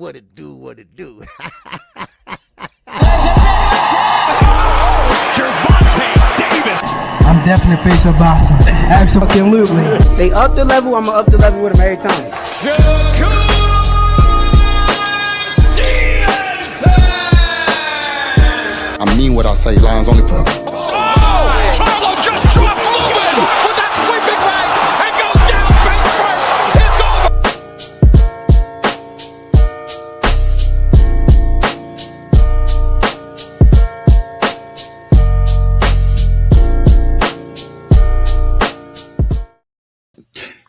what it do. Gervonta Davis. I'm definitely face of boxing. Absolutely. They up the level, I'm going to up the level with them every time. I mean what I say, lines only put. Oh, Charlo just dropped moving with that sweeping right and goes down face first. It's over.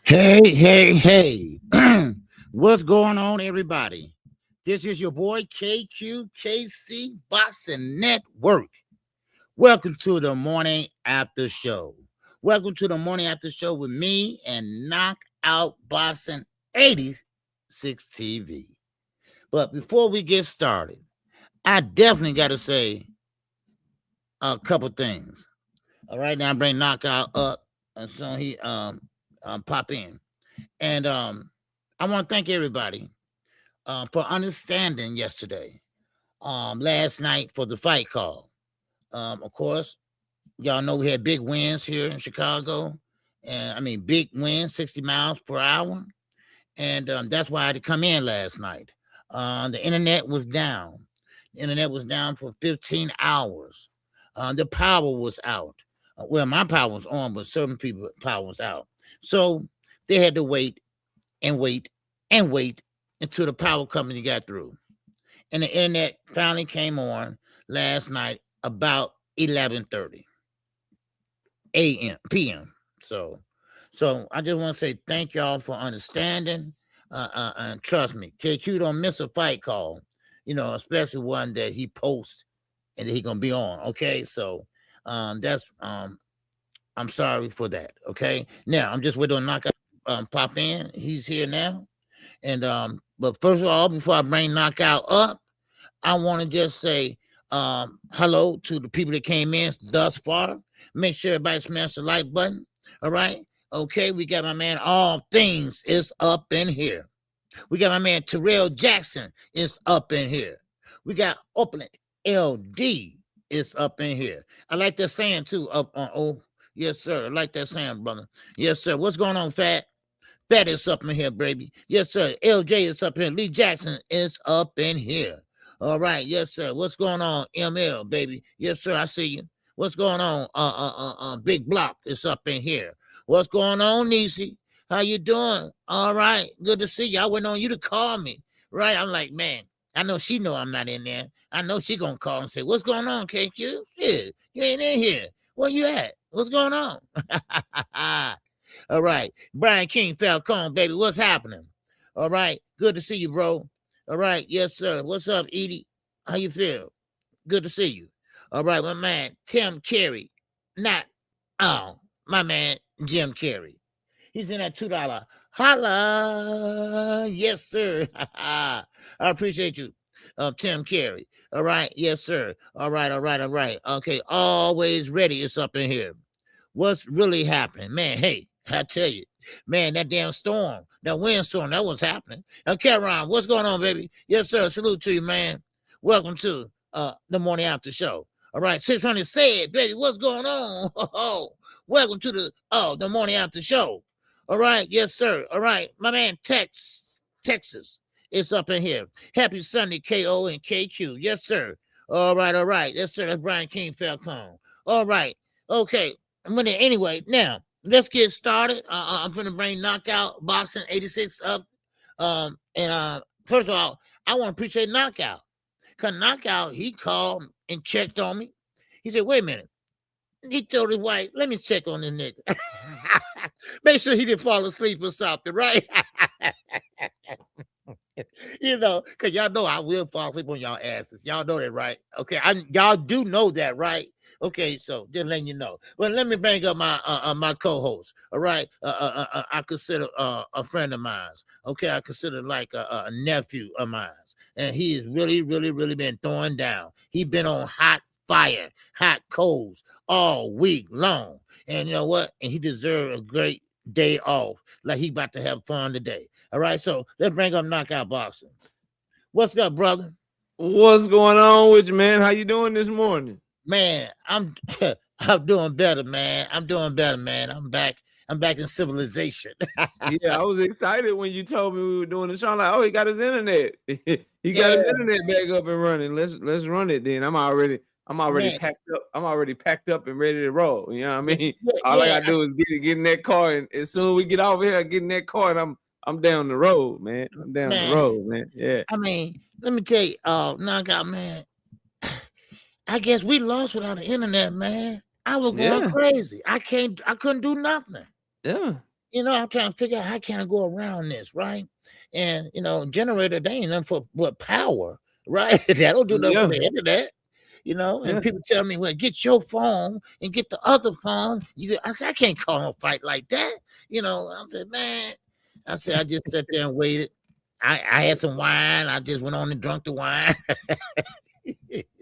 Hey. What's going on, everybody? This is your boy KQKC BOXING NETWORK. Welcome to the morning after show. Welcome to the morning after show with me and Knockout Boxing 86 TV. But before we get started, I definitely got to say a couple things. All right, now I bring Knockout up, and so he pop in, and I want to thank everybody for understanding yesterday, last night for the fight call. Of course, y'all know we had big wins here in Chicago, and I mean big wins, 60 miles per hour, and that's why I had to come in last night. The internet was down. The internet was down for 15 hours. The power was out. Well, my power was on, but certain people's power was out. So they had to wait until the power company got through. And the internet finally came on last night about 11:30 p.m. So I just want to say thank y'all for understanding. And trust me, KQ don't miss a fight call, especially one that he posts and that he gonna be on. Okay, so that's I'm sorry for that. Okay, now I'm just waiting on Knockout pop in. He's here now, and but first of all, before I bring Knockout up, I want to just say hello to the people that came in thus far. Make sure everybody smash the like button. All right, okay. We got my man All Things is up in here. We got my man Terrell Jackson is up in here. We got Opulent LD is up in here. I like that saying too. Up on yes, sir. I like that saying, brother. Yes, sir. What's going on, Fat? Fat is up in here, baby. Yes, sir. LJ is up here. Lee Jackson is up in here. All right. Yes, sir. What's going on, ML, baby? Yes, sir. I see you. What's going on? Big Block is up in here. What's going on, Niecy? How you doing? All right. Good to see you. I went on you to call me. Right. I'm like, man, I know she know I'm not in there. I know she gonna call and say, what's going on, KQ? Shit, you ain't in here. Where you at? What's going on? All right. Brian King Falcone, baby. What's happening? All right. Good to see you, bro. All right. Yes, sir. What's up, Edie? How you feel? Good to see you. All right. My man, Tim Carey. My man, Jim Carey. He's in that $2. Holla. Yes, sir. I appreciate you, Tim Carey. All right. Yes, sir. All right. Okay. Always ready. It's up in here. What's really happening? Man, hey, I tell you, man, that damn storm, that windstorm, that was happening. Cameron, what's going on, baby? Yes, sir. Salute to you, man. Welcome to the morning after show. All right. 600 said, baby, what's going on? Welcome to the morning after show. All right. Yes, sir. All right. My man, Texas. It's up in here. Happy Sunday, KO and KQ. Yes, sir. All right. Yes, sir. That's Brian King Falcone. All right. Okay. Anyway, now let's get started. I'm going to bring Knockout Boxing 86 up. First of all, I want to appreciate Knockout. Because Knockout, he called and checked on me. He said, wait a minute. He told his wife, let me check on this nigga. Make sure he didn't fall asleep or something, right? Because y'all know I will fall asleep on y'all asses. Y'all know that, right? Okay, y'all do know that, right? Okay, so just letting you know. Well, let me bring up my my co-host. All right, I consider a friend of mine. Okay, I consider like a nephew of mine, and he has really been throwing down. He been on hot fire, hot coals all week long, and you know what? And he deserves a great day off. Like he about to have fun today. All right, so let's bring up Knockout Boxing. What's up, brother? What's going on with you, man? How you doing this morning? Man, I'm I'm doing better, man. I'm doing better, man. I'm back in civilization. Yeah, I was excited when you told me we were doing the show. I'm like, oh, he got his internet. He got his internet back up and running. Let's run it then. I'm already Man. packed up. I'm already packed up and ready to roll. You know what I mean? Yeah, All I yeah, gotta do is get in that car, and as soon as we get off here, I get in that car, and I'm down the road, man. I'm down the road, man. Yeah. I mean, let me tell you, knockout, man. I guess we lost without the internet, man. I was going crazy. I couldn't do nothing. Yeah. You know, I'm trying to figure out how can I go around this, right? And you know, generator, they ain't nothing for but power, right? That don't do nothing for the internet. You know, and people tell me, well, get your phone and get the other phone. I said, I can't call no fight like that. You know, I said, man. I just sat there and waited. I had some wine. I just went on and drunk the wine.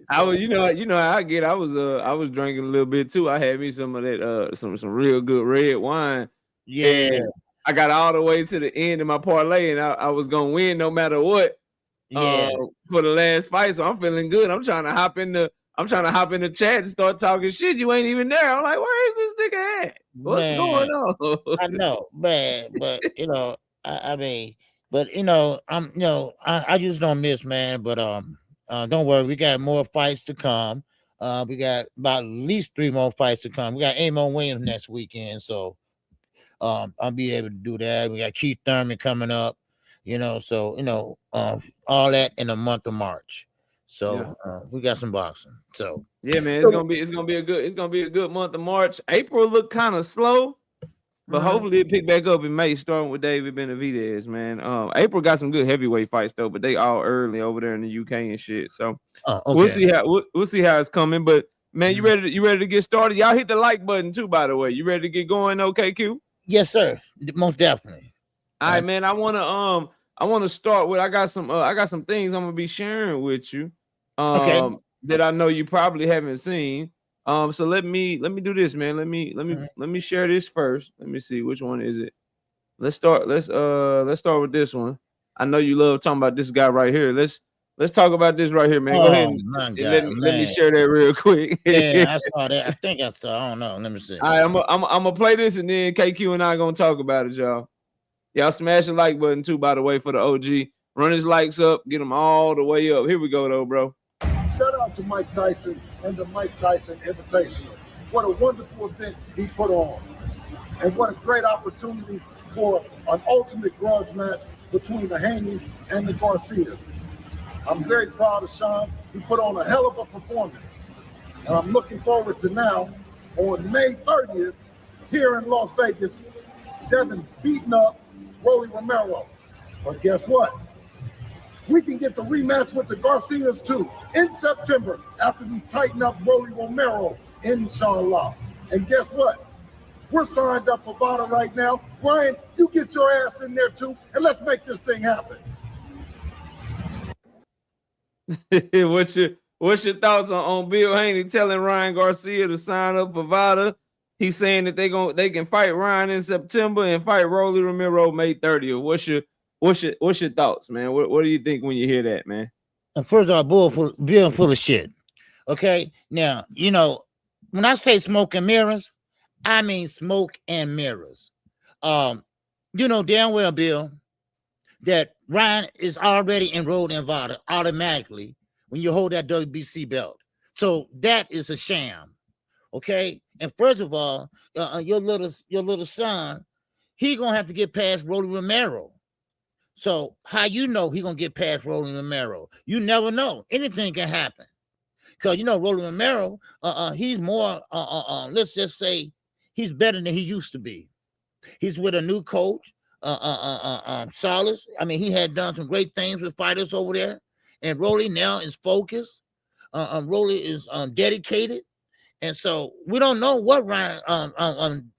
I was, you know how I get. I was drinking a little bit too. I had me some of that, some real good red wine. Yeah. And I got all the way to the end of my parlay, and I was gonna win no matter what. For the last fight, so I'm feeling good. I'm trying to hop in the chat and start talking shit. You ain't even there. I'm like, where is this nigga at? What's going on? I know, man, but you know, I mean, but you know, I just don't miss, man. But don't worry, we got more fights to come. We got about at least 3 more fights to come. We got Amon Williams next weekend, so I'll be able to do that. We got Keith Thurman coming up. You know, so you know, all that in the month of March. So we got some boxing. So yeah, man, it's gonna be a good month of March. April looked kind of slow, but hopefully it pick back up in May, starting with David Benavidez, man. April got some good heavyweight fights though, but they all early over there in the UK and shit. So we'll see how it's coming. But man, you ready to get started? Y'all hit the like button too, by the way. You ready to get going, KQ? Yes, sir. Most definitely. All right, man. I wanna start with I got some things I'm gonna be sharing with you. That I know you probably haven't seen. So let me do this, man. Let me share this first. Let me see which one is it. Let's start with this one. I know you love talking about this guy right here. Let's talk about this right here, man. Go ahead and let me share that real quick. Yeah, I saw that. I think I saw. I don't know. Let me see. All right, I'm gonna play this and then KQ and I gonna talk about it, y'all. Y'all smash the like button too, by the way, for the OG. Run his likes up, get them all the way up. Here we go, though, bro. Shout out to Mike Tyson and the Mike Tyson Invitational. What a wonderful event he put on. And what a great opportunity for an ultimate grudge match between the Haneys and the Garcias. I'm very proud of Sean. He put on a hell of a performance. And I'm looking forward to now, on May 30th, here in Las Vegas, Devin beating up Rolly Romero. But guess what? We can get the rematch with the Garcias too in September after we tighten up Rolly Romero in Charlo. And guess what? We're signed up for VADA right now. Brian, you get your ass in there too, and let's make this thing happen. What's your thoughts on Bill Haney telling Ryan Garcia to sign up for VADA? He's saying that they can fight Ryan in September and fight Rolly Romero May 30th. What's your thoughts, man? What do you think when you hear that, man? And first of all, Bill full of shit. Okay, now you know when I say smoke and mirrors, I mean smoke and mirrors. You know damn well, Bill, that Ryan is already enrolled in VADA automatically when you hold that WBC belt. So that is a sham. Okay, and first of all, your little son, he gonna have to get past Rolly Romero. So how you know he gonna get past Rolly Romero? You never know. Anything can happen. Cause you know Rolly Romero, he's more. Let's just say he's better than he used to be. He's with a new coach, Salas. I mean, he had done some great things with fighters over there, and Rolly now is focused. Rolly is dedicated. And so we don't know what Ryan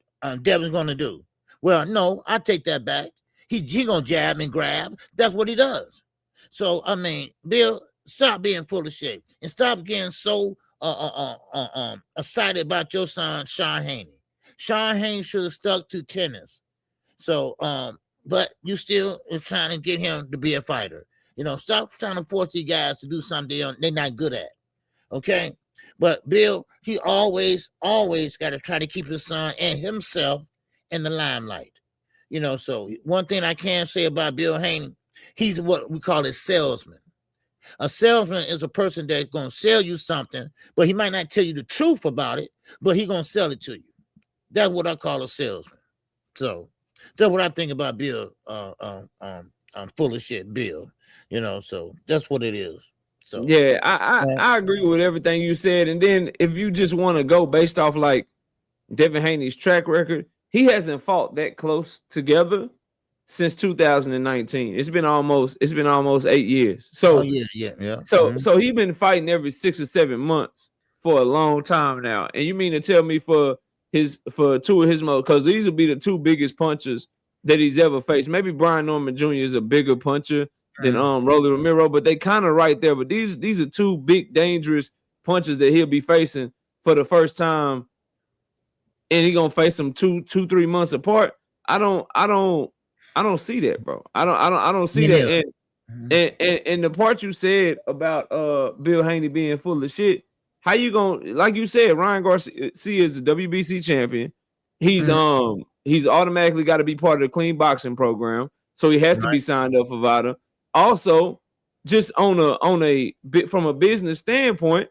Devin's going to do. Well, no, I take that back. He going to jab and grab. That's what he does. So, I mean, Bill, stop being full of shit and stop getting so excited about your son, Sean Haney. Sean Haney should have stuck to tennis. So, but you still is trying to get him to be a fighter. You know, stop trying to force these guys to do something they're not good at. Okay. But Bill, he always got to try to keep his son and himself in the limelight. You know, so one thing I can say about Bill Haney, he's what we call a salesman. A salesman is a person that's going to sell you something, but he might not tell you the truth about it, but he's going to sell it to you. That's what I call a salesman. So that's what I think about Bill. I'm full of shit, Bill. You know, so that's what it is. So yeah, I agree with everything you said. And then if you just want to go based off like Devin Haney's track record, he hasn't fought that close together since 2019. It's been almost 8 years. So yeah. So he's been fighting every 6 or 7 months for a long time now. And you mean to tell me for two of his most, because these will be the two biggest punchers that he's ever faced. Maybe Brian Norman Jr. is a bigger puncher than Rolly Romero, but they kind of right there. But these are two big dangerous punches that he'll be facing for the first time, and he's gonna face them 2-3 months apart. I don't see that, bro. I don't see that. And the part you said about Bill Haney being full of shit, how you gonna, like you said, Ryan Garcia is the WBC champion. He's automatically got to be part of the clean boxing program, so he has to be signed up for VADA. Also, just on a bit from a business standpoint,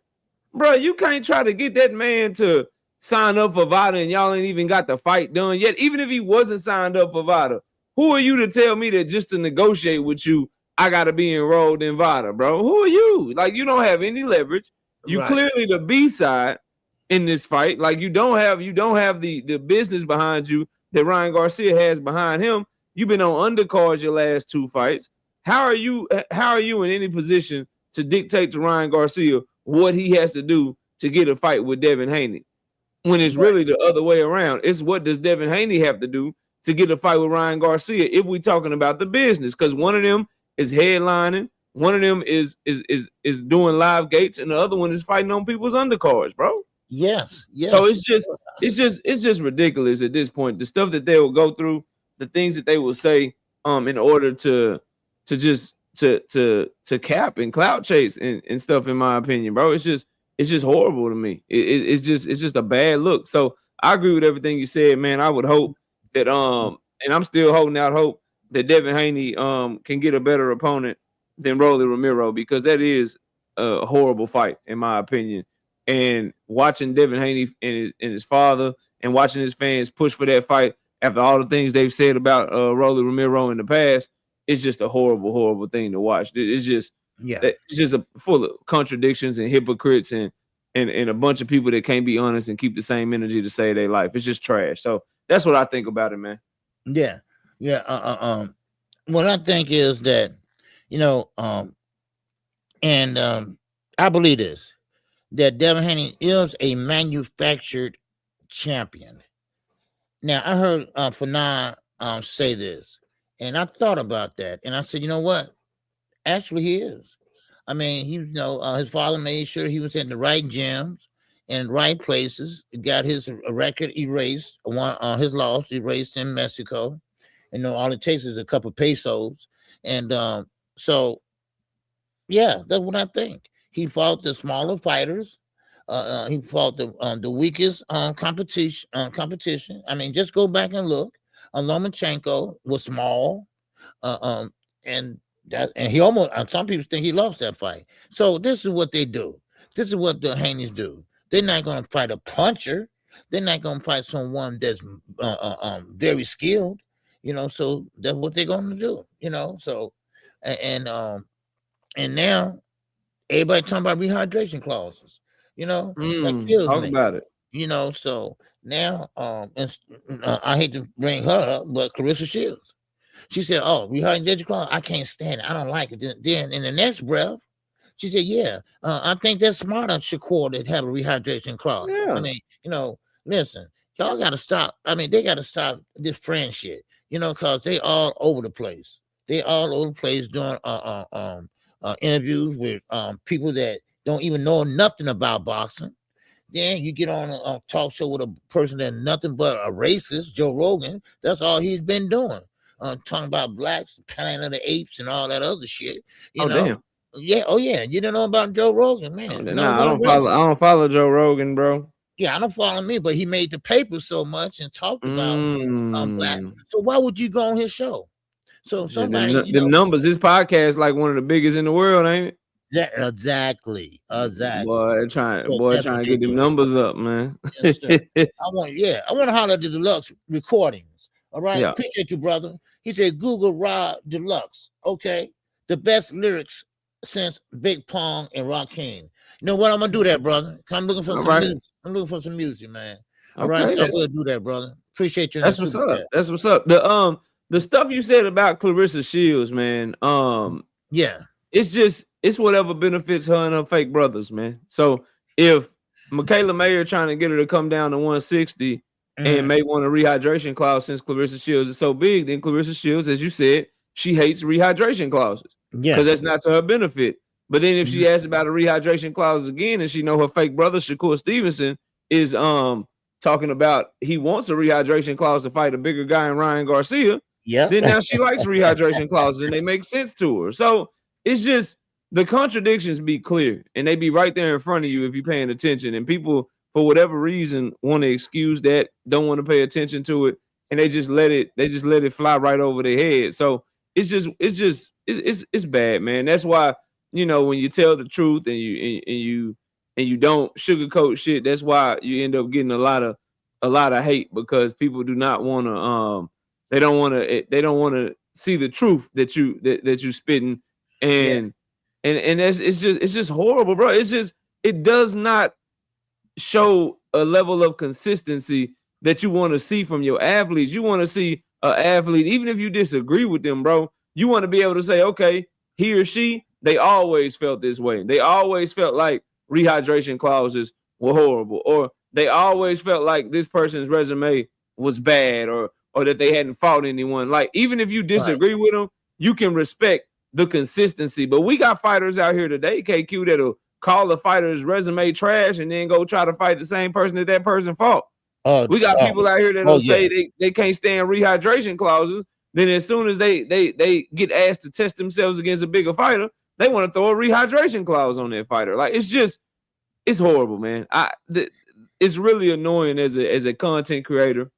bro, you can't try to get that man to sign up for VADA and y'all ain't even got the fight done yet. Even if he wasn't signed up for VADA, who are you to tell me that just to negotiate with you, I got to be enrolled in VADA, bro? Who are you? Like, you don't have any leverage. You clearly the B side in this fight. Like, you don't have the business behind you that Ryan Garcia has behind him. You've been on undercards your last 2 fights. How are you in any position to dictate to Ryan Garcia what he has to do to get a fight with Devin Haney? When it's really the other way around. It's what does Devin Haney have to do to get a fight with Ryan Garcia if we're talking about the business? Because one of them is headlining, one of them is doing live gates, and the other one is fighting on people's undercards, bro. Yes. So it's just ridiculous at this point. The stuff that they will go through, the things that they will say in order to cap and clout chase and stuff, in my opinion, bro. It's just horrible to me. It's just a bad look. So I agree with everything you said, man. I would hope that and I'm still holding out hope that Devin Haney can get a better opponent than Rolly Romero, because that is a horrible fight, in my opinion. And watching Devin Haney and his father and watching his fans push for that fight after all the things they've said about Rolly Romero in the past, it's just a horrible, horrible thing to watch. It's just full of contradictions and hypocrites and a bunch of people that can't be honest and keep the same energy to save their life. It's just trash. So that's what I think about it, man. Yeah. What I think is that, you know, I believe this, that Devin Haney is a manufactured champion. Now, I heard Fanon say this, and I thought about that, and I said, you know what? Actually, he is. I mean, his father made sure he was in the right gyms and right places. He got his record erased, his loss erased in Mexico. And all it takes is a couple pesos. And so, yeah, that's what I think. He fought the smaller fighters. He fought the weakest competition. I mean, just go back and look. Lomachenko was small, and he almost. Some people think he lost that fight. So this is what they do. This is what the Haneys do. They're not going to fight a puncher. They're not going to fight someone that's very skilled. So that's what they're going to do. So and now everybody talking about rehydration clauses. That kills talk me. About it. So now I hate to bring her up, but Clarissa Shields, she said, "Oh, rehydration clause, I can't stand it. I don't like it." Then in the next breath, she said, "Yeah, I think that's smart on Shakur to have a rehydration clause." Yeah. I mean, listen, y'all got to stop. I mean, they got to stop this friend shit. Because they all over the place. They all over the place doing interviews with people that don't even know nothing about boxing. Then you get on a talk show with a person that's nothing but a racist, Joe Rogan. That's all he's been doing. talking about blacks, Planet of the Apes, and all that other shit. You Oh, know, damn. yeah, oh yeah. You don't know about Joe Rogan, man? Nah, I don't follow Joe Rogan, bro. Yeah, I don't follow me, but he made the paper so much and talked about black. So why would you go on his show? So somebody, the numbers, his podcast like one of the biggest in the world, ain't it? Exactly. Boy, trying to get them numbers up, man. Yes, I want to holler at the Deluxe recordings. All right, Yeah. Appreciate you, brother. He said Google Raw Deluxe. Okay, the best lyrics since Big Pong and Rakim. You know what? I'm gonna do that, brother. I'm looking for some music. I'm looking for some music, man. All right, so we'll do that, brother. Appreciate you. That's what's up. That's what's up. The stuff you said about Clarissa Shields, man. Yeah, it's whatever benefits her and her fake brothers, man. So if Michaela Mayer trying to get her to come down to 160 and may want a rehydration clause since Clarissa Shields is so big, then Clarissa Shields, as you said, she hates rehydration clauses. Yeah, because that's not to her benefit. But then if she asks about a rehydration clause again, and she know her fake brother Shakur Stevenson is talking about he wants a rehydration clause to fight a bigger guy in Ryan Garcia. Yeah. Then now she likes rehydration clauses and they make sense to her. So it's just the contradictions be clear and they be right there in front of you if you're paying attention. And people, for whatever reason, want to excuse that, don't want to pay attention to it, and they just let it fly right over their head. So it's bad, man. That's why, you know, when you tell the truth and you don't sugarcoat shit, that's why you end up getting a lot of hate, because people do not want to they don't want to see the truth that you spitting, and it's just horrible, bro. It does not show a level of consistency that you want to see from your athletes. You want to see an athlete, even if you disagree with them, bro, you want to be able to say, okay, he or she, they always felt this way. They always felt like rehydration clauses were horrible, or they always felt like this person's resume was bad, or that they hadn't fought anyone. Like, even if you disagree with them, you can respect the consistency. But we got fighters out here today, KQ, that'll call the fighter's resume trash and then go try to fight the same person that person fought. We got people out here that'll say they can't stand rehydration clauses. Then as soon as they get asked to test themselves against a bigger fighter, they want to throw a rehydration clause on that fighter. Like, it's horrible, man. It's really annoying as a content creator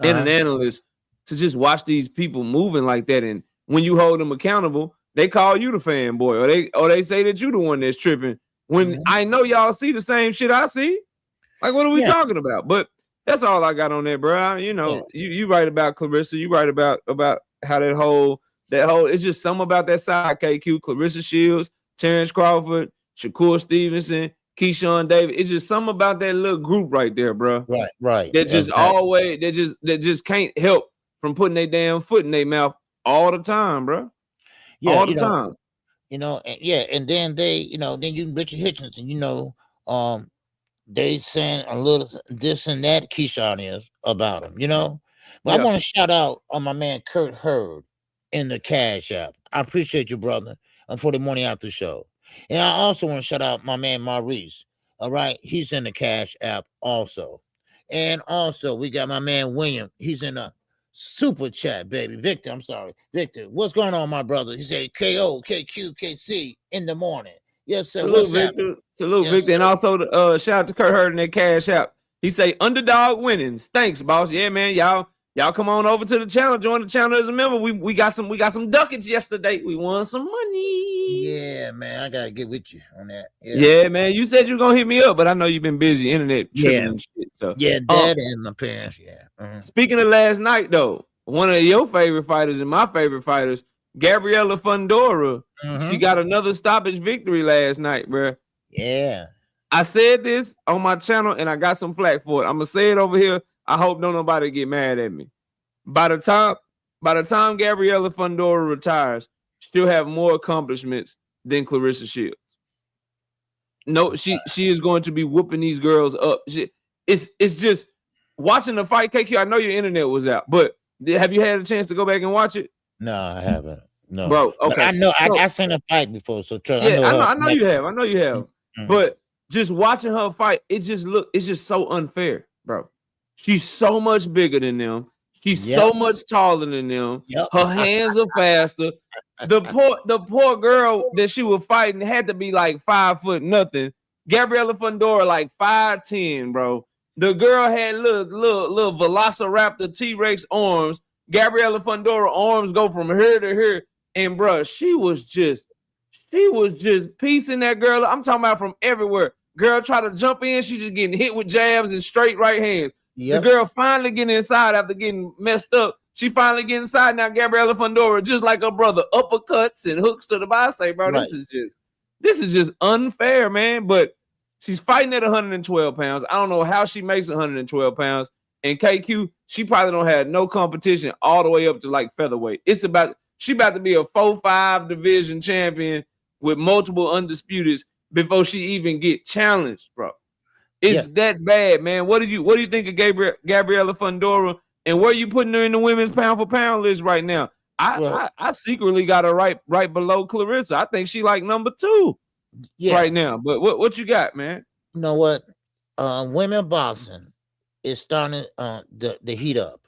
and an analyst to just watch these people moving like that. And when you hold them accountable, they call you the fanboy, or they say that you the one that's tripping. When I know y'all see the same shit I see. Like, what are we talking about? But that's all I got on that, bro. You know, you write about Clarissa, you write about how that whole it's just something about that side, KQ, Clarissa Shields, Terrence Crawford, Shakur Stevenson, Keyshawn Davis. It's just something about that little group right there, bro. Right. That just always that just can't help from putting their damn foot in their mouth all the time, bro. Yeah, all the time. You know, and then they, then you Richard Hitchinson, they saying a little this and that Keyshawn is about him, But I want to shout out on my man Kurt Hurd in the Cash App. I appreciate you, brother, for the morning after show. And I also want to shout out my man Maurice. All right, he's in the Cash App also. And also we got my man William. He's in a super chat, baby. Victor, what's going on, my brother? He said KQKC in the morning. Yes, sir. Salute, Victor. Salute, yes, Victor. Sir. And also shout out to Kurt Hurd in that Cash App. He say underdog winnings. Thanks, boss. Yeah, man. Y'all come on over to the channel. Join the channel as a member. We got some ducats yesterday. We won some money. Yeah, man. I gotta get with you on that. Yeah, man. You said you were gonna hit me up, but I know you've been busy internet tripping and shit. So Dad and my parents. Yeah. Speaking of last night, though, one of your favorite fighters and my favorite fighters, Gabriela Fundora, she got another stoppage victory last night, bro. Yeah. I said this on my channel and I got some flack for it. I'm gonna say it over here. I hope nobody get mad at me. By the time Gabriela Fundora retires, she'll have more accomplishments than Clarissa Shields. No, she is going to be whooping these girls up. It's just watching the fight, KQ. I know your internet was out, but have you had a chance to go back and watch it? No, I haven't. No, bro. Okay, but I know I've seen her fight before, so trust. Yeah, I know you have. I know you have. But just watching her fight, it's just so unfair, bro. She's so much bigger than them. She's so much taller than them. Her hands are faster. The poor girl that she was fighting had to be like 5 foot nothing. Gabriela Fundora like 5'10", bro. The girl had little Velociraptor T-Rex arms. Gabriela Fundora arms go from here to here, and bro, she was just piecing that girl. I'm talking about from everywhere. Girl try to jump in, she just getting hit with jabs and straight right hands. The girl finally getting inside after getting messed up. She finally get inside now. Gabriela Fundora, just like her brother, uppercuts and hooks to the body. I say, bro, this is just unfair, man. But she's fighting at 112 pounds. I don't know how she makes 112 pounds. And KQ, she probably don't have no competition all the way up to like featherweight. She about to be a 4-5 division champion with multiple undisputeds before she even get challenged, bro. It's that bad, man. What do you think of Gabriela Fundora, and where you putting her in the women's pound for pound list right now? I secretly got her right below Clarissa. I think she like number 2 right now. But what you got, man? You know what? Women boxing is starting the heat up.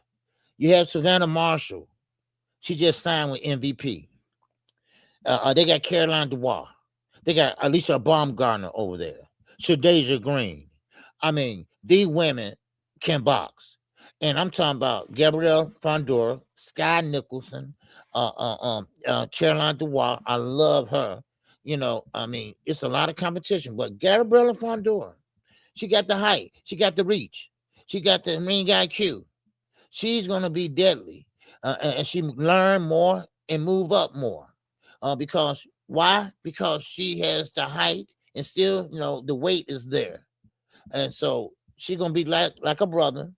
You have Savannah Marshall. She just signed with MVP. They got Caroline Dubois. They got Alicia Baumgartner over there. Shadeja Green. I mean, these women can box. And I'm talking about Gabrielle Fundora, Sky Nicholson, Caroline Dubois. I love her. You know, I mean, it's a lot of competition. But Gabriella Fundora, she got the height. She got the reach. She got the ring IQ. She's going to be deadly. And she learn more and move up more. Because why? Because she has the height and still, you know, the weight is there. And so she's gonna be like a brother.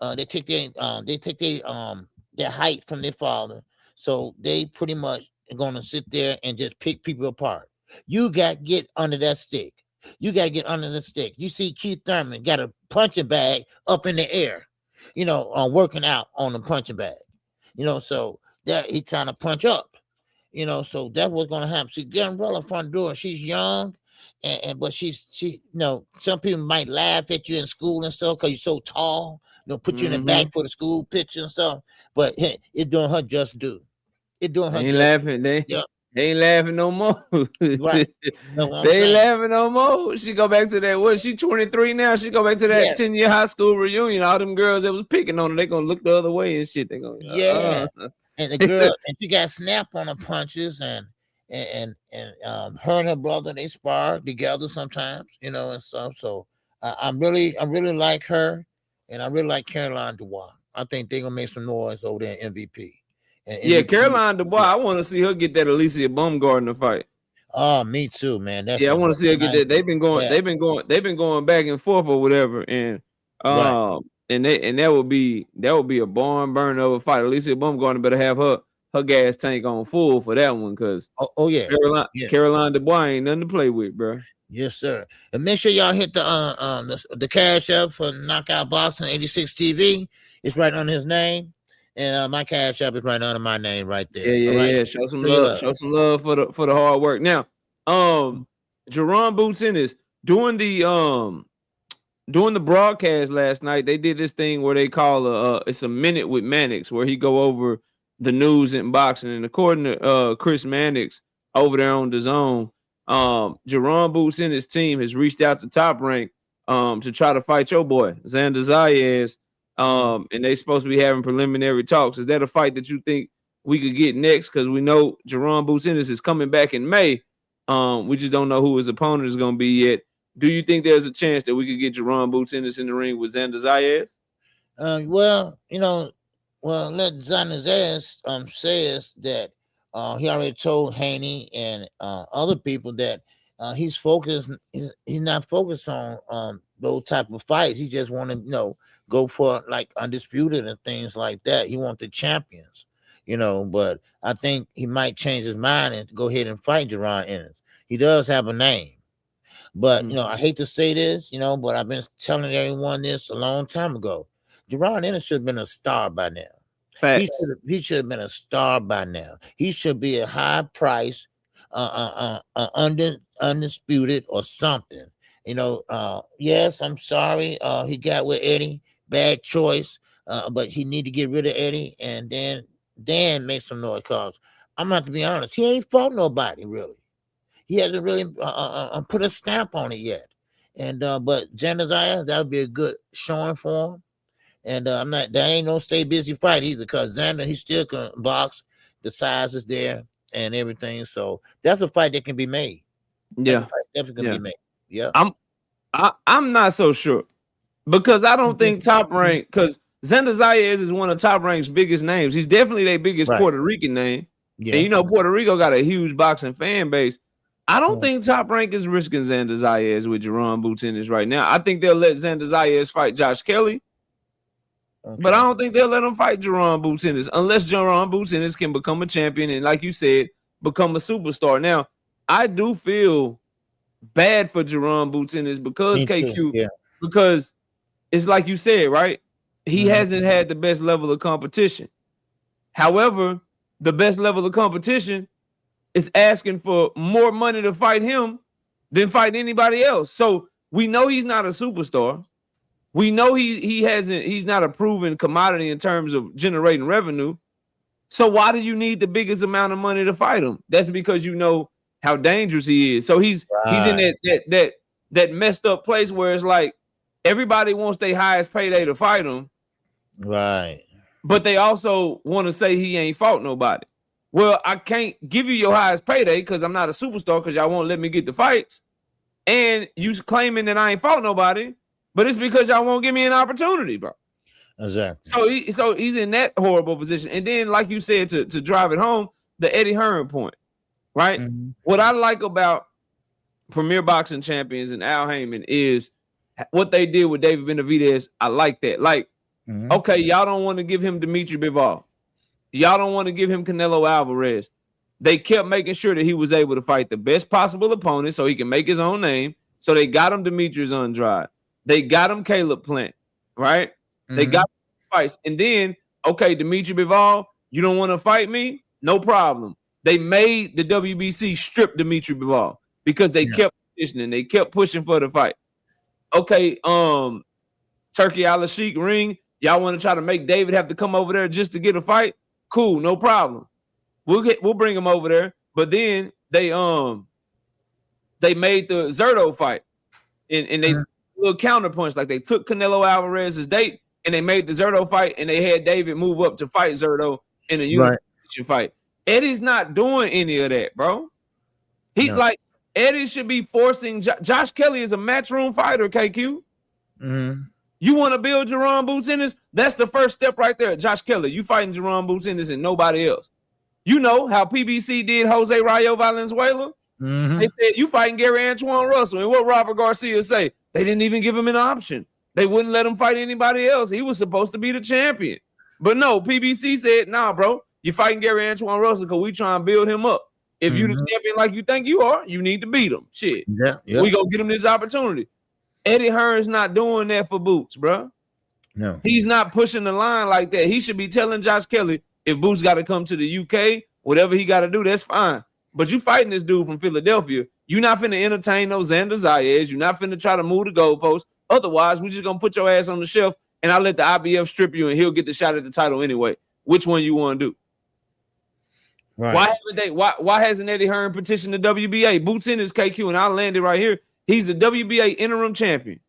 They take their height from their father. So they pretty much are gonna sit there and just pick people apart. You got to get under that stick. You got to get under the stick. You see Keith Thurman got a punching bag up in the air, you know, working out on the punching bag. You know, so that he's trying to punch up. You know, so that's what's gonna happen. See, Gabriela Fundora, she's young. But she you know, some people might laugh at you in school and stuff because you're so tall, you know, put you in the back for the school picture and stuff. But it's doing her just due. It's doing her. They ain't laughing no more. Right. They ain't laughing no more. She go back to that. What? She 23 now. She go back to that 10-year high school reunion. All them girls that was picking on her, they gonna look the other way and shit. They gonna And the girl, and she got snap on her punches and her and her brother, they spar together sometimes, you know, and stuff. So I really like her, and I really like Caroline Dubois. I think they're gonna make some noise over there in MVP. And Caroline Dubois, I want to see her get that Alicia Baumgartner fight. Oh, me too, man. I want to see her get that. They've been going back and forth or whatever, and and that would be a barn burner of a fight. Alicia Baumgartner better have her gas tank on full for that one, because Caroline Dubois ain't nothing to play with, bro. Yes, sir. And make sure y'all hit the cash up for Knockout Boxing 86 TV. It's right under his name, and my cash up is right under my name right there. Yeah. Show some love. Show some love for the hard work. Now, Jaron Boots Ennis doing the broadcast last night. They did this thing where they call it's a minute with Mannix, where he go over the news in boxing. And according to Chris Mannix over there on DAZN, Jaron Boots and his team has reached out to Top Rank to try to fight your boy Xander Zayas, and they supposed to be having preliminary talks. Is that a fight that you think we could get next? Because we know Jaron Boots Ennis is coming back in May. We just don't know who his opponent is going to be yet. Do you think there's a chance that we could get Jaron Boots Ennis in the ring with Xander Zayas? Let Xander Zayas says that he already told Haney and other people that he's focused. He's not focused on those type of fights. He just want to, go for like undisputed and things like that. He wants the champions, But I think he might change his mind and go ahead and fight Jaron Ennis. He does have a name, but I hate to say this, but I've been telling everyone this a long time ago. Jaron Ennis should have been a star by now. He should have been a star by now. He should be a high price, undisputed or something. Yes, I'm sorry. He got with Eddie. Bad choice. but he need to get rid of Eddie and then make some noise. Cause I'm going to be honest, he ain't fought nobody really. He hasn't really put a stamp on it yet. And but Xander that would be a good showing for him. And there ain't no stay busy fight either, because Xander, he still can box. The size is there and everything. So that's a fight that can be made. Yeah. Definitely can be made. Yeah. I'm not so sure, because I don't think Top Rank, because Xander Zayas is one of Top Rank's biggest names. He's definitely their biggest Puerto Rican name. Yeah. And you know, Puerto Rico got a huge boxing fan base. I don't think Top Rank is risking Xander Zayas with Jaron Boots Ennis right now. I think they'll let Xander Zayas fight Josh Kelly. Okay. But I don't think they'll let him fight Jaron Boots Ennis unless Jaron Boots Ennis can become a champion and, like you said, become a superstar. Now, I do feel bad for Jaron Boots Ennis because because it's like you said, right? He hasn't had the best level of competition. However, the best level of competition is asking for more money to fight him than fight anybody else. So we know he's not a superstar. We know he's not a proven commodity in terms of generating revenue. So why do you need the biggest amount of money to fight him? That's because you know how dangerous he is. So he's in that messed up place where it's like everybody wants their highest payday to fight him. Right. But they also want to say he ain't fought nobody. Well, I can't give you your highest payday because I'm not a superstar, because y'all won't let me get the fights. And you claiming that I ain't fought nobody, but it's because y'all won't give me an opportunity, bro. Exactly. So he's in that horrible position. And then, like you said, to drive it home, the Eddie Hearn point, right? Mm-hmm. What I like about Premier Boxing Champions and Al Heyman is what they did with David Benavidez. I like that. Like, okay, y'all don't want to give him Dimitri Bivol. Y'all don't want to give him Canelo Alvarez. They kept making sure that he was able to fight the best possible opponent so he can make his own name. So they got him Demetrius Andrade. They got him Caleb Plant, right? They got fights. And then, okay, Dimitri Bivol, you don't want to fight me? No problem. They made the WBC strip Dimitri Bivol because they kept positioning. They kept pushing for the fight. Okay, Turkey Al Sheikh ring. Y'all want to try to make David have to come over there just to get a fight? Cool, no problem. We'll bring him over there. But then they made the Zerto fight, and they little counterpunch, like they took Canelo Alvarez's date and they made the Zerto fight, and they had David move up to fight Zerto in a unification fight. Eddie's not doing any of that, bro. Like Eddie should be forcing. Josh Kelly is a matchroom fighter. KQ. You want to build Jaron Boots Ennis? That's the first step right there. Josh Kelly, you fighting Jaron Boots Ennis and nobody else. You know how PBC did Jose Rayo Valenzuela? They said, you fighting Gary Antoine Russell. And what Robert Garcia say? They didn't even give him an option. They wouldn't let him fight anybody else. He was supposed to be the champion. But no, PBC said, nah, bro, you're fighting Gary Antoine Russell because we try and build him up. If you the champion like you think you are, you need to beat him. Shit. Yeah. We gonna get him this opportunity. Eddie Hearn's not doing that for Boots, bro. No. He's not pushing the line like that. He should be telling Josh Kelly, if Boots got to come to the UK, whatever he got to do, that's fine. But you fighting this dude from Philadelphia. You're not finna entertain no Xander Zayas. You're not finna try to move the goalposts. Otherwise, we just gonna put your ass on the shelf and I'll let the IBF strip you and he'll get the shot at the title anyway. Which one you want to do? Right. Why hasn't Eddie Hearn petitioned the WBA? Boots Ennis KQ, and I'll land it right here. He's the WBA interim champion.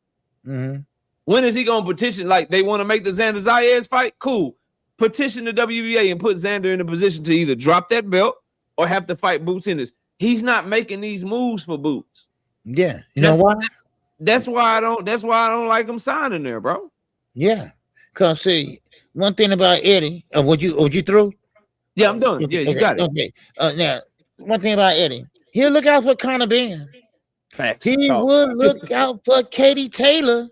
When is he going to petition? Like, they want to make the Xander Zayas fight? Cool. Petition the WBA and put Xander in a position to either drop that belt or have to fight Boots Ennis. He's not making these moves for Boots. Yeah. You know why? That's why I don't like him signing there, bro. Yeah. Because see, one thing about Eddie, would you through? Yeah, I'm done. Yeah, you got it. Okay. Now, one thing about Eddie, he'll look out for Conor Ben. He would look out for Katie Taylor.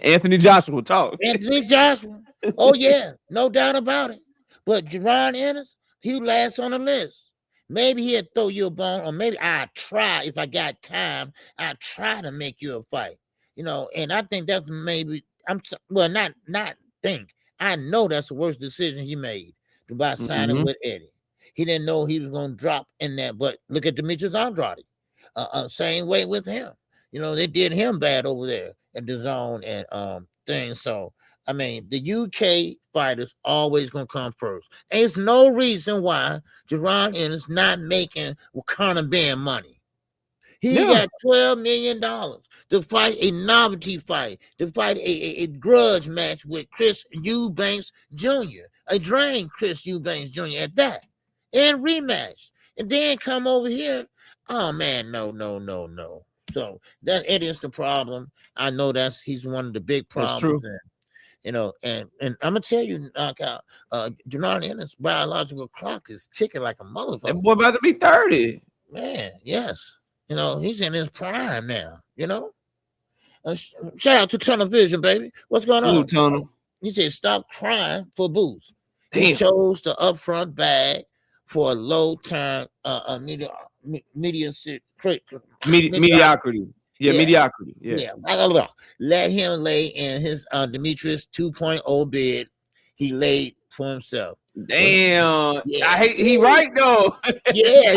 Anthony Joshua talk. Anthony Joshua. Oh, yeah. No doubt about it. But Jaron Ennis, he last on the list. Maybe he'll throw you a bone, or maybe I'll try, if I got time, I'll try to make you a fight. You know, and I think that's maybe, I know that's the worst decision he made about signing with Eddie. He didn't know he was going to drop in there, but look at Demetrius Andrade. Same way with him. You know, they did him bad over there at the zone and things. So I mean, the UK fighters always gonna come first. There's no reason why Jaron Ennis not making Conor Ben money. He got $12 million to fight a novelty fight, to fight a grudge match with Chris Eubanks Jr., a drained Chris Eubanks Jr. at that, and rematch. And then come over here. Oh, man, no. So that is the problem. I know he's one of the big problems. And, you know, and I'm gonna tell you, knockout, Jaron Ennis' biological clock is ticking like a motherfucker. That boy about to be 30. Man, yes. You know, he's in his prime now, you know. Shout out to Tunnel Vision, baby. What's going on? Tunnel. He said, stop crying for boost. Damn. He chose the upfront bag for a low time mediocrity. Yeah, mediocrity. Yeah. Let him lay in his Demetrius 2.0 bid. He laid for himself. Damn. I hate he right though. Yeah,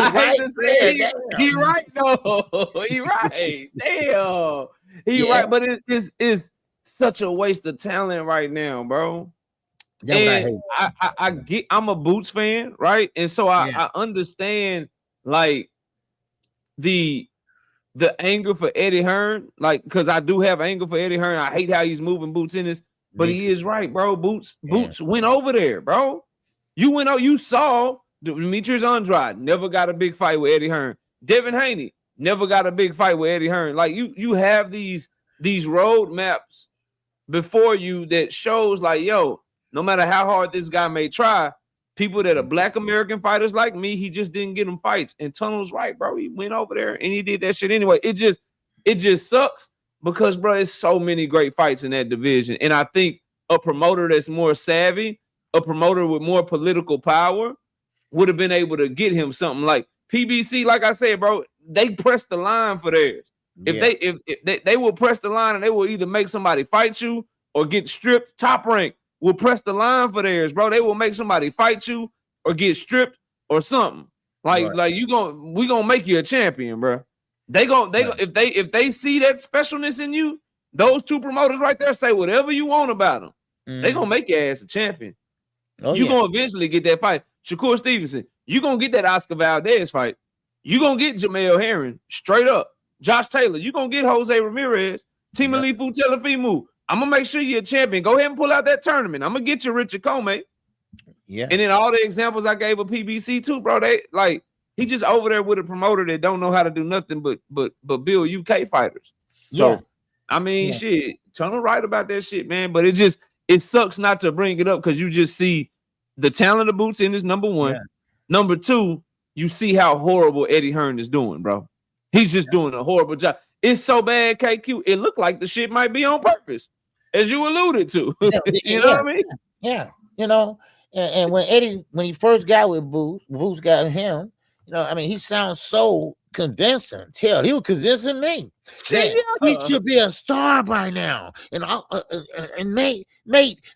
he right though. He right. Damn. He right, but it's such a waste of talent right now, bro. And I get I'm a Boots fan, right? And so I understand like the anger for Eddie Hearn, like because I do have anger for Eddie Hearn. I hate how he's moving Boots in this, but he is right, bro. Boots went over there, bro. You saw Demetrius Andrade never got a big fight with Eddie Hearn. Devin Haney never got a big fight with Eddie Hearn. Like you have these road maps before you that shows like, yo, no matter how hard this guy may try, people that are Black American fighters like me, he just didn't get them fights. And Tunnel's right, bro. He went over there and he did that shit anyway. It just sucks because, bro, there's so many great fights in that division. And I think a promoter that's more savvy, a promoter with more political power would have been able to get him something like PBC. Like I said, bro, they pressed the line for theirs. If they will press the line and they will either make somebody fight you or get stripped, Top Rank will press the line for theirs, bro. They will make somebody fight you or get stripped or something. Like we gonna make you a champion, bro. If they see that specialness in you, those two promoters right there say whatever you want about them. They gonna make your ass a champion. You're gonna eventually get that fight. Shakur Stevenson, you're gonna get that Oscar Valdez fight. You're gonna get Jamel Herring straight up. Josh Taylor, you're gonna get Jose Ramirez. Timothy Telefimu. I'm gonna make sure you're a champion. Go ahead and pull out that tournament. I'm gonna get you Richard Comey. Yeah. And then all the examples I gave of PBC too, bro. They like he just over there with a promoter that don't know how to do nothing but build UK fighters. So I mean, shit, Tunnel right about that shit, man. But it sucks not to bring it up because you just see the talent of Boots in is number one. Yeah. Number two, you see how horrible Eddie Hearn is doing, bro. He's just doing a horrible job. It's so bad, KQ. It looked like the shit might be on purpose, as you alluded to. You know what I mean? Yeah. You know, and when he first got with Boots got him, you know, I mean, he sounds so convincing. Hell, he was convincing me. He should be a star by now. And mate,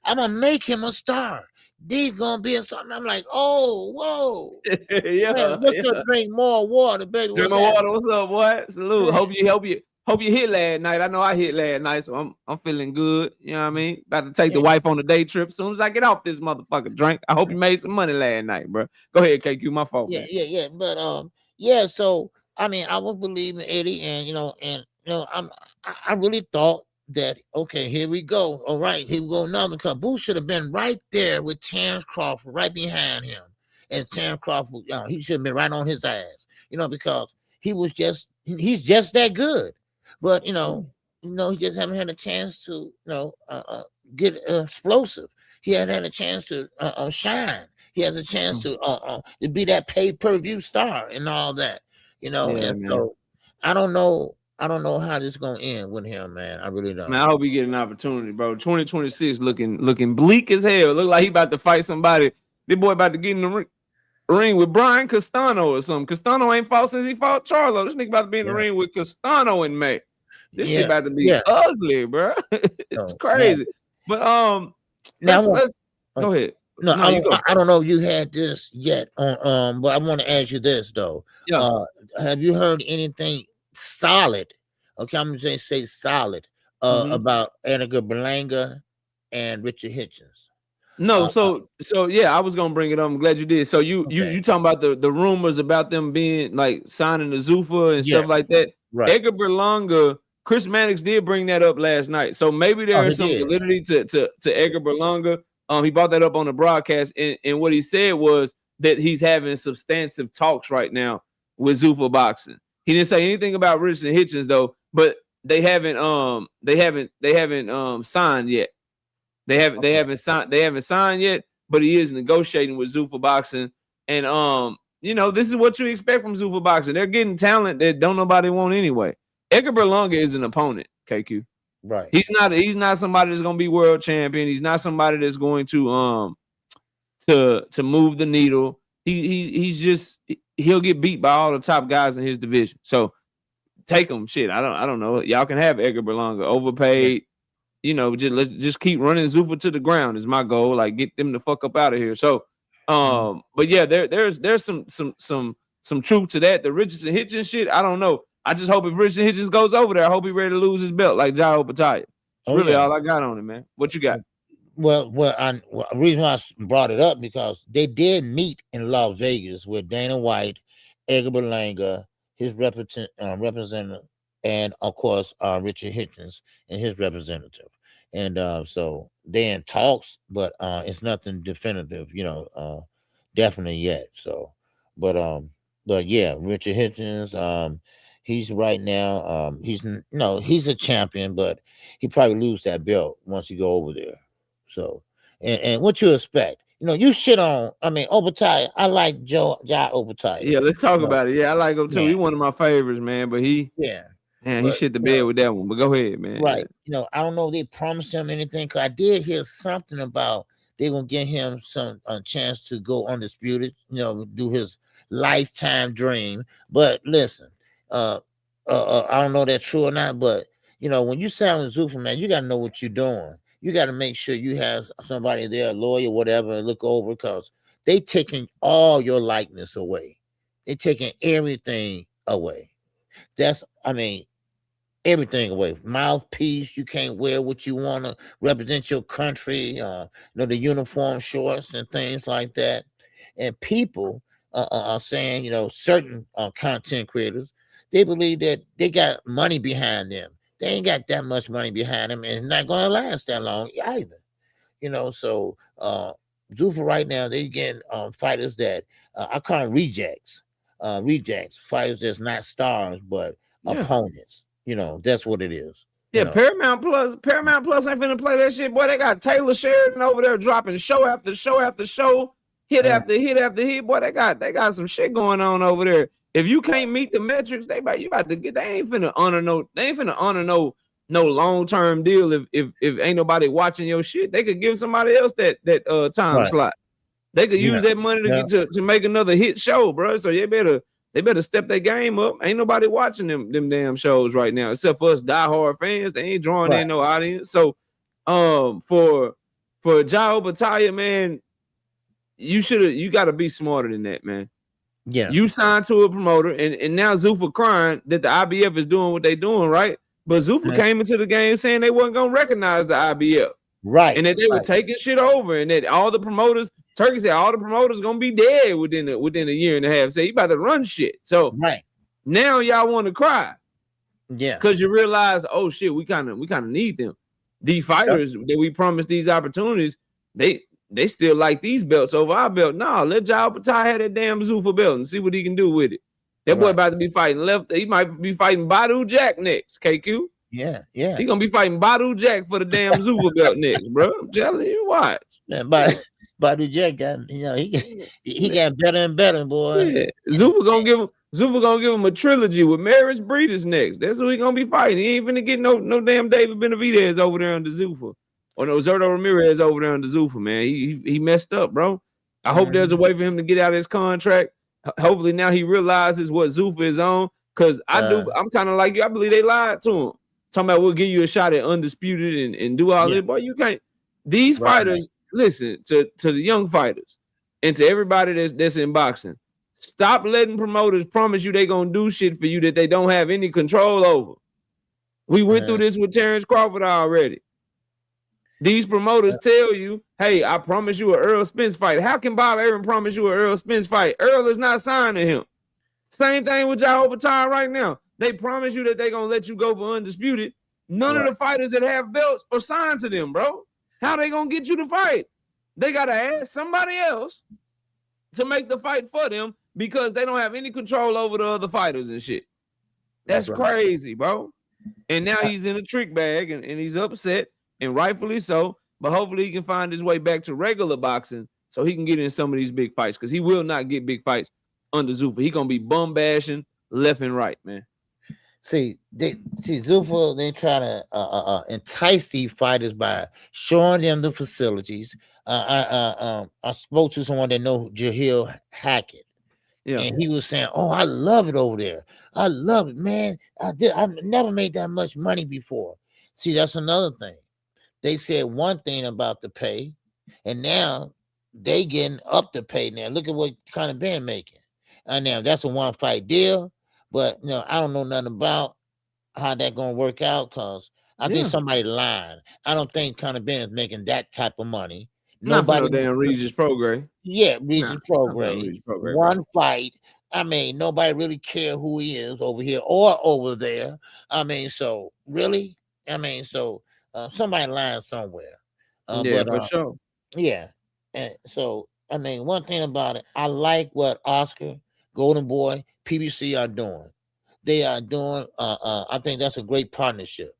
I'm gonna make him a star. He's gonna be something. I'm like, oh, whoa. Man, let's go drink more water, baby. Drink more water. What's up, boy? Salute. Hope you hit last night. I know I hit last night, so I'm feeling good. You know what I mean? About to take the wife on a day trip. As soon as I get off this motherfucker drink. I hope you made some money last night, bro. Go ahead, KQ. My fault. Yeah. But so I mean, I was believing Eddie, and I really thought that, okay, here we go. All right, here we go. Another cut. Boots should have been right there with Terrence Crawford, right behind him. And Terrence Crawford, he should have been right on his ass, because he's just that good. But, he just haven't had a chance to, get explosive. He hasn't had a chance to shine. He has a chance to be that pay-per-view star and all that, So I don't know how this is gonna end with him, man. I really don't. Man, I hope he get an opportunity, bro. 2026 looking bleak as hell. Look like he about to fight somebody. This boy about to get in the ring with Brian Castano or something. Castano ain't fought since he fought Charlo. This nigga about to be in the ring with Castano in May. This shit about to be ugly, bro. It's crazy. But let's go ahead. No, I don't know if you had this yet. But I want to ask you this though. Yeah. Have you heard anything solid? Okay, I'm just say solid about Edgar Berlanga and Richard Hitchens. No, so yeah, I was gonna bring it up. I'm glad you did. So you talking about the rumors about them being like signing the Zuffa and stuff like that. Right. Edgar Berlanga, Chris Mannix did bring that up last night. So maybe there is some validity to Edgar Berlanga. He brought that up on the broadcast, and what he said was that he's having substantive talks right now with Zuffa Boxing. He didn't say anything about Richard Hitchens though, but they haven't signed yet. They haven't signed yet, but he is negotiating with Zuffa Boxing. And this is what you expect from Zuffa Boxing. They're getting talent that don't nobody want anyway. Edgar Berlanga is an opponent, KQ. Right. He's not somebody that's gonna be world champion. He's not somebody that's going to move the needle. He'll get beat by all the top guys in his division. So take him. Shit. I don't know. Y'all can have Edgar Berlanga overpaid. Just keep running Zuffa to the ground is my goal. Like get them the fuck up out of here. So, but yeah, there's some truth to that. The Richardson Hitchens shit, I don't know. I just hope if Richardson Hitchens goes over there, I hope he's ready to lose his belt like Jairo Pataya. That's really all I got on it, man. What you got? Well, the reason why I brought it up because they did meet in Las Vegas with Dana White, Edgar Berlanga, his representative, and of course Richard Hitchens and his representative. And so they're in talks, but it's nothing definitive, definitely yet. So, but yeah, Richard Hitchens, he's right now, he's a champion, but he probably lose that belt once you go over there. So, and what you expect? You shit on. I mean, Opataya. I like Jai Opataya. Yeah, let's talk about it. Yeah, I like him too. He's one of my favorites, man. But he shit the bed with that one. But go ahead, man. Right. I don't know if they promised him anything. Cause I did hear something about they gonna give him some chance to go undisputed. Do his lifetime dream. But listen, I don't know if that's true or not. But when you sign with Zuffa, man, you gotta know what you're doing. You got to make sure you have somebody there, a lawyer, whatever, look over because they taking all your likeness away. They taking everything away. Everything away. Mouthpiece, you can't wear what you want to represent your country, the uniform shorts and things like that. And people are saying, certain content creators, they believe that they got money behind them. They ain't got that much money behind them, and it's not going to last that long either. So Zuffa right now, they getting fighters that I call them rejects, fighters that's not stars, but opponents. That's what it is. Yeah, Paramount Plus ain't finna play that shit. Boy, they got Taylor Sheridan over there dropping show after show after show, hit after hit after hit. Boy, they got some shit going on over there. If you can't meet the metrics, they ain't finna honor no long-term deal if ain't nobody watching your shit. They could give somebody else that time slot. They could use that money to make another hit show, bro. So they better step their game up. Ain't nobody watching them damn shows right now, except for us diehard fans. They ain't drawing in no audience. So for Jairo Pataya, man, you gotta be smarter than that, man. Yeah, you signed to a promoter, and now Zuffa crying that the IBF is doing what they doing, right? But Zuffa came into the game saying they wasn't gonna recognize the IBF, right? And that they were taking shit over, and that all the promoters, Turkey said, all the promoters gonna be dead within a year and a half. So you about to run shit. So now y'all want to cry, because you realize, oh shit, we kind of need them. These fighters that we promised these opportunities, they still like these belts over our belt. Nah, let Jairo Pataya have that damn Zuffa belt and see what he can do with it. That boy about to be fighting left. He might be fighting Badu Jack next, KQ. Yeah. He gonna be fighting Badu Jack for the damn Zuffa belt next, bro. I'm telling you, watch. Man, Badu Jack got, he got better and better, boy. Yeah. Zuffa gonna give him a trilogy with Maris Breeders next. That's who he gonna be fighting. He ain't finna get no damn David Benavidez over there under Zuffa. Or no, Zerto Ramirez over there on the Zuffa, man. He messed up, bro. I hope there's a way for him to get out of his contract. Hopefully now he realizes what Zuffa is on. Because I'm kind of like you. I believe they lied to him. Talking about we'll give you a shot at undisputed and do all this. Boy, you can't. These fighters, listen to the young fighters and to everybody that's in boxing. Stop letting promoters promise you they gonna do shit for you that they don't have any control over. We went through this with Terrence Crawford already. These promoters tell you, hey, I promise you an Earl Spence fight. How can Bob Arum promise you an Earl Spence fight? Earl is not signed to him. Same thing with Jehovah Tower right now. They promise you that they're going to let you go for undisputed. None of the fighters that have belts are signed to them, bro. How they going to get you to fight? They got to ask somebody else to make the fight for them because they don't have any control over the other fighters and shit. That's crazy, bro. And now he's in a trick bag and he's upset, and rightfully so. But hopefully he can find his way back to regular boxing so he can get in some of these big fights, because he will not get big fights under Zuffa. He gonna be bum bashing left and right, man. See Zuffa, they try to entice these fighters by showing them the facilities. I spoke to someone that know Jahil Hackett. Yeah. And he was saying, "Oh, I love it over there. I love it, man. I've never made that much money before." See, that's another thing. They said one thing about the pay, and now they getting up the pay now. Look at what kind of been making. And now that's a one fight deal, but I don't know nothing about how that gonna work out, because I think somebody lying. I don't think Conor Ben is making that type of money. Nobody damn Regis Prograis. Yeah, Regis Prograis. One fight. I mean, nobody really care who he is over here or over there. I mean, so really, somebody lying somewhere. For sure. Yeah, and so I mean, one thing about it, I like what Oscar, Golden Boy, PBC are doing. They are doing. I think that's a great partnership.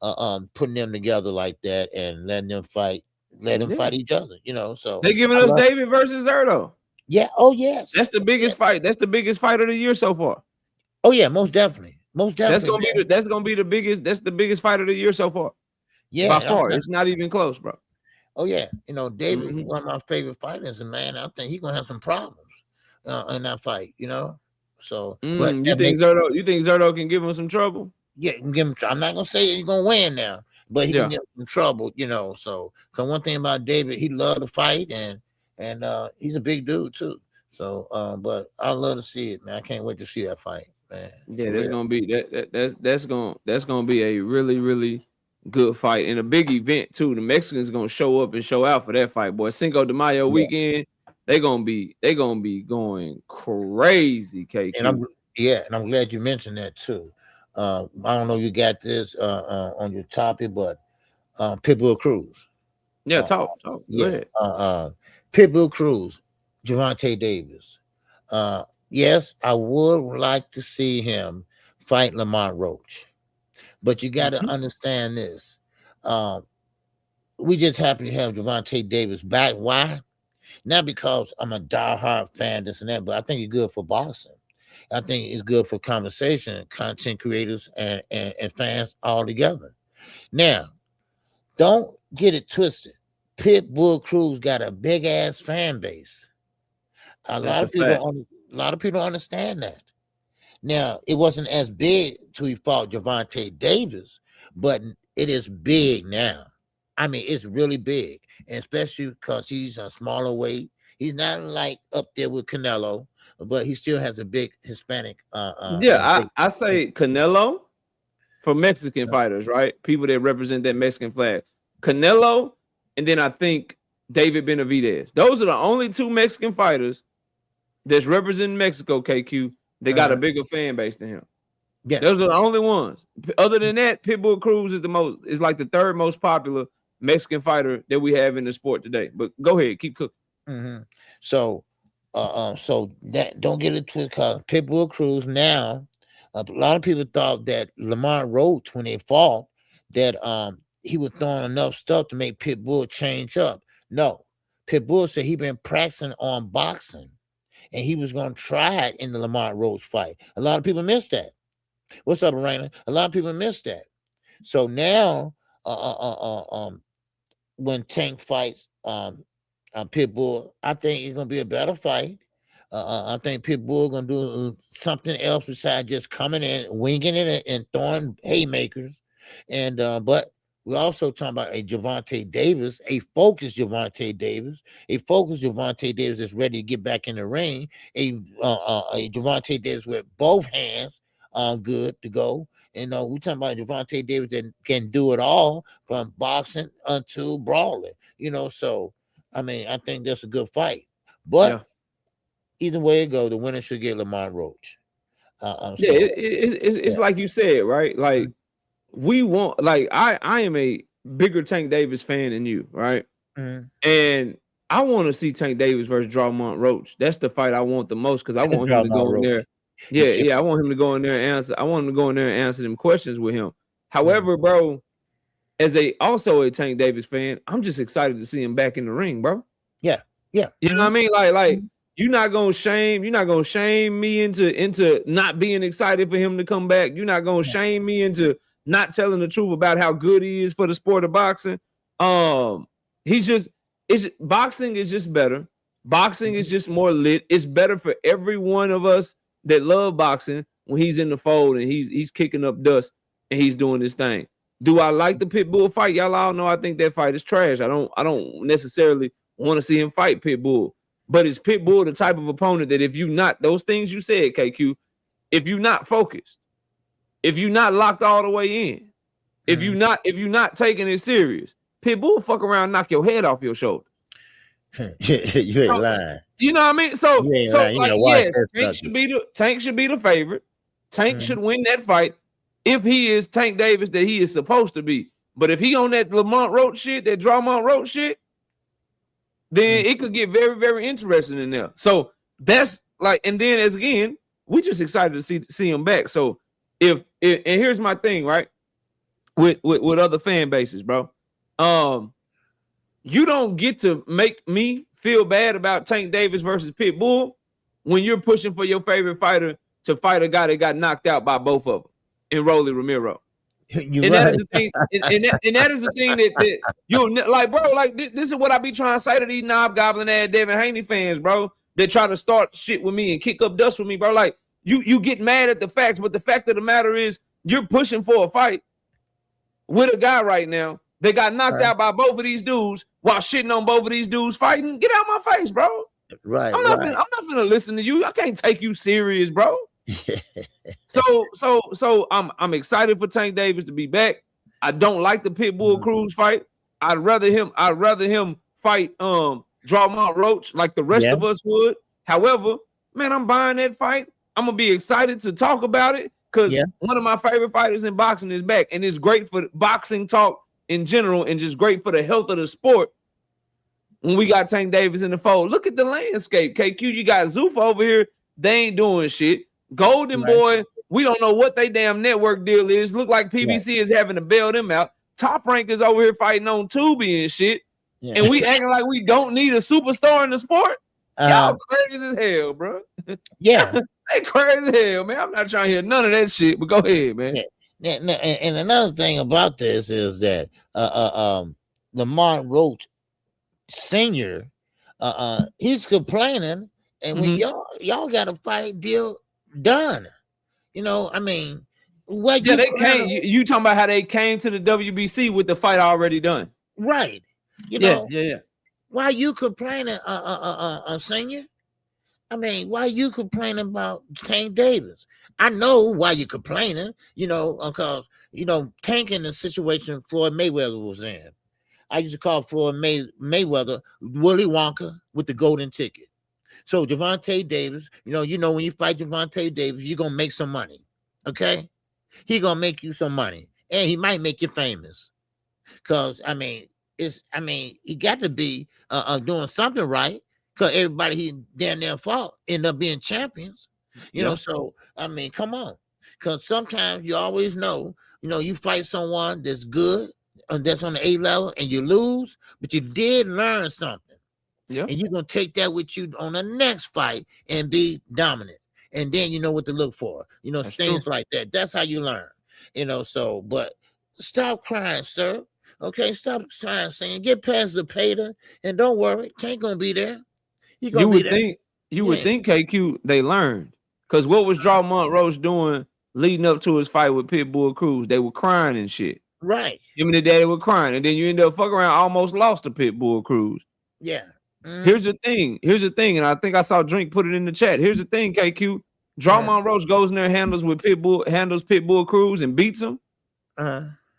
Putting them together like that and letting them fight. Let them fight each other, So they giving us David versus Zerto. Yeah. Oh yes. That's the biggest fight. That's the biggest fight of the year so far. Oh yeah, most definitely. That's gonna be the biggest. That's the biggest fight of the year so far. Yeah, by far. It's not even close, bro. Oh yeah, David, one of my favorite fighters, and man, I think he's gonna have some problems in that fight. So, but you think Zerto can give him some trouble? Yeah, give him. I'm not gonna say he's gonna win now. But he can get in trouble, So, because one thing about David, he loved to fight, and he's a big dude too. So, but I love to see it, man. I can't wait to see that fight, man. Yeah, that's gonna be that's gonna be a really, really good fight and a big event too. The Mexicans gonna show up and show out for that fight, boy. Cinco de Mayo weekend, they gonna be going crazy, KQ. And I'm glad you mentioned that too. I don't know if you got this on your topic, but Pitbull Cruz. Yeah, talk. Go ahead. Pitbull Cruz, Gervonta Davis. Yes, I would like to see him fight Lamont Roach, but you got to understand this. We just happen to have Gervonta Davis back. Why? Not because I'm a diehard fan, this and that, but I think he's good for boxing. I think it's good for conversation, content creators, and fans all together. Now, don't get it twisted. Pitbull Cruz got a big ass fan base. A lot of people understand that. Now, it wasn't as big till he fought Gervonta Davis, but it is big now. I mean, it's really big, and especially because he's a smaller weight. He's not like up there with Canelo, but he still has a big Hispanic. I say Canelo for Mexican fighters, right? People that represent that Mexican flag. Canelo, and then I think David Benavidez. Those are the only two Mexican fighters that's representing Mexico, KQ. They got a bigger fan base than him. Yeah, those are the only ones. Other than that, Pitbull Cruz is like the third most popular Mexican fighter that we have in the sport today. But go ahead, keep cooking. So that don't get it twisted, because Pitbull Cruz now, a lot of people thought that Lamont Roach, when they fought, that he was throwing enough stuff to make Pitbull change up. No, Pitbull said he been practicing on boxing, and he was going to try it in the Lamont Roach fight. A lot of people missed that. What's up, Raina? A lot of people missed that. So now, when Tank fights Pitbull, I think it's going to be a better fight. I think Pitbull going to do something else besides just coming in, winging it, and throwing haymakers. And but we're also talking about a Gervonta Davis, a focused Gervonta Davis, that's ready to get back in the ring, a Gervonta Davis with both hands good to go, You know, we talking about Gervonta Davis that can do it all from boxing unto brawling. You know, so I mean, I think that's a good fight. But either way it go, the winner should get Lamont Roach. It's like you said, right? Like we want, like I am a bigger Tank Davis fan than you, right? And I want to see Tank Davis versus Lamont Roach. That's the fight I want the most because I want him to go in there. I want him to go in there and answer. I want him to go in there and answer them questions with him. However, bro, as also a Tank Davis fan, I'm just excited to see him back in the ring, bro. Yeah. You know what I mean? Like you're not gonna shame me into not being excited for him to come back. You're not gonna shame me into not telling the truth about how good he is for the sport of boxing. Boxing is just better. Boxing is just more lit. It's better for every one of us that love boxing when he's in the fold and he's kicking up dust and he's doing this thing. Do I like the Pitbull fight? Y'all all know I think that fight is trash. I don't necessarily want to see him fight Pitbull. But is Pitbull the type of opponent that if you not those things you said, KQ, if you're not focused, if you're not locked all the way in, if you're not taking it serious, Pitbull will fuck around and knock your head off your shoulder. You ain't lying. You know what I mean? So like, yes, Tank should be the favorite. Tank should win that fight if he is Tank Davis that he is supposed to be. But if he on that Lamont Roach shit, that Lamont Roach shit, then it could get very, very interesting in there. So that's like, and then as again, we just excited to see him back. So if and here's my thing, right? With other fan bases, bro. You don't get to make me feel bad about Tank Davis versus Pitbull when you're pushing for your favorite fighter to fight a guy that got knocked out by both of them in Rolly Romero. That is the thing, and that is the thing that you'll like, bro. Like this is what I be trying to say to these knob goblin ass Devin Haney fans, bro. That try to start shit with me and kick up dust with me, bro. Like you get mad at the facts, but the fact of the matter is you're pushing for a fight with a guy right now that got knocked out by both of these dudes while shitting on both of these dudes fighting. Get out my face, bro. Right. I'm not gonna listen to you. I can't take you serious, bro. So I'm excited for Tank Davis to be back. I don't like the Pitbull Cruz fight. I'd rather him fight Lamont Roach like the rest of us would. However, man, I'm buying that fight. I'm gonna be excited to talk about it because one of my favorite fighters in boxing is back, and it's great for boxing talk in general, and just great for the health of the sport. When we got Tank Davis in the fold, look at the landscape. KQ, you got Zuffa over here. They ain't doing shit. Golden Boy, we don't know what they damn network deal is. Look like PBC is having to bail them out. Top Rank is over here fighting on Tubi and shit. And we acting like we don't need a superstar in the sport. Y'all crazy as hell, bro. They crazy as hell, man. I'm not trying to hear none of that shit, but go ahead, man. And another thing about this is that Lamont Roach Sr., he's complaining, and when y'all got a fight deal done, you know, I mean, what they came. You talking about how they came to the WBC with the fight already done, right? You know, yeah. Why you complaining, Senior? I mean, why you complaining about Tank Davis? I know why you complaining, you know, because, you know, Tank in the situation Floyd Mayweather was in. I used to call Floyd Mayweather Willy Wonka with the golden ticket. So Gervonta Davis, you know, when you fight Gervonta Davis, you're going to make some money, okay? He going to make you some money, and he might make you famous. Because, I mean, he got to be doing something right. Because everybody he down there fought end up being champions, you know. So I mean, come on. Because sometimes you always know, you know, you fight someone that's good and that's on the A level, and you lose, but you did learn something. Yeah. And you're gonna take that with you on the next fight and be dominant. And then you know what to look for. You know, that's things true. Like that. That's how you learn. You know. So, but stop crying, sir. Okay, stop crying, saying get past the pater, and don't worry, Tank gonna be there. You would think KQ they learned, because what was Lamont Roach doing leading up to his fight with Pitbull Cruz? They were crying and shit. Right. Him and the daddy were crying, and then you end up fucking around, almost lost to Pitbull Cruz. Yeah. Here's the thing, and I think I saw Drink put it in the chat. Here's the thing, KQ. Drummond Roach goes in there, handles Pitbull Cruz and beats him,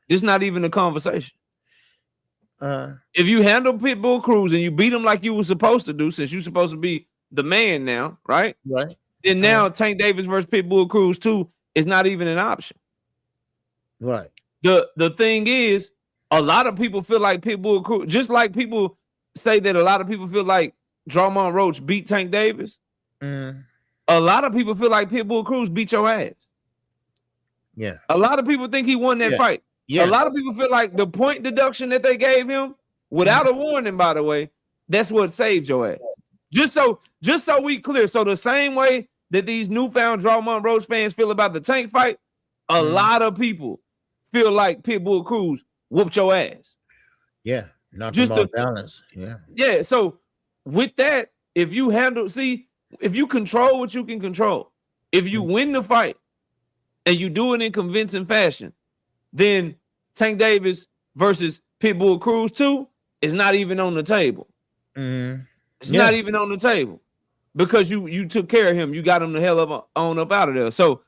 it's not even a conversation. If you handle Pitbull Cruz and you beat him like you were supposed to do, since you're supposed to be the man now, right? Right. Then now Tank Davis versus Pitbull Cruz 2 is not even an option. Right. The thing is, a lot of people feel like Pitbull Cruz, just like people say that a lot of people feel like Drummond Roach beat Tank Davis. A lot of people feel like Pitbull Cruz beat your ass. Yeah. A lot of people think he won that fight. Yeah. A lot of people feel like the point deduction that they gave him without a warning, by the way, that's what saved your ass. Just so we clear. So the same way that these newfound Drummond Roach fans feel about the Tank fight, a lot of people feel like Pitbull Cruz whooped your ass. Yeah. Not just off balance. Yeah. Yeah. So with that, if you control what you can control, if you win the fight and you do it in convincing fashion, then Tank Davis versus Pitbull Cruz 2 is not even on the table. It's not even on the table because you took care of him. You got him the hell up out of there. So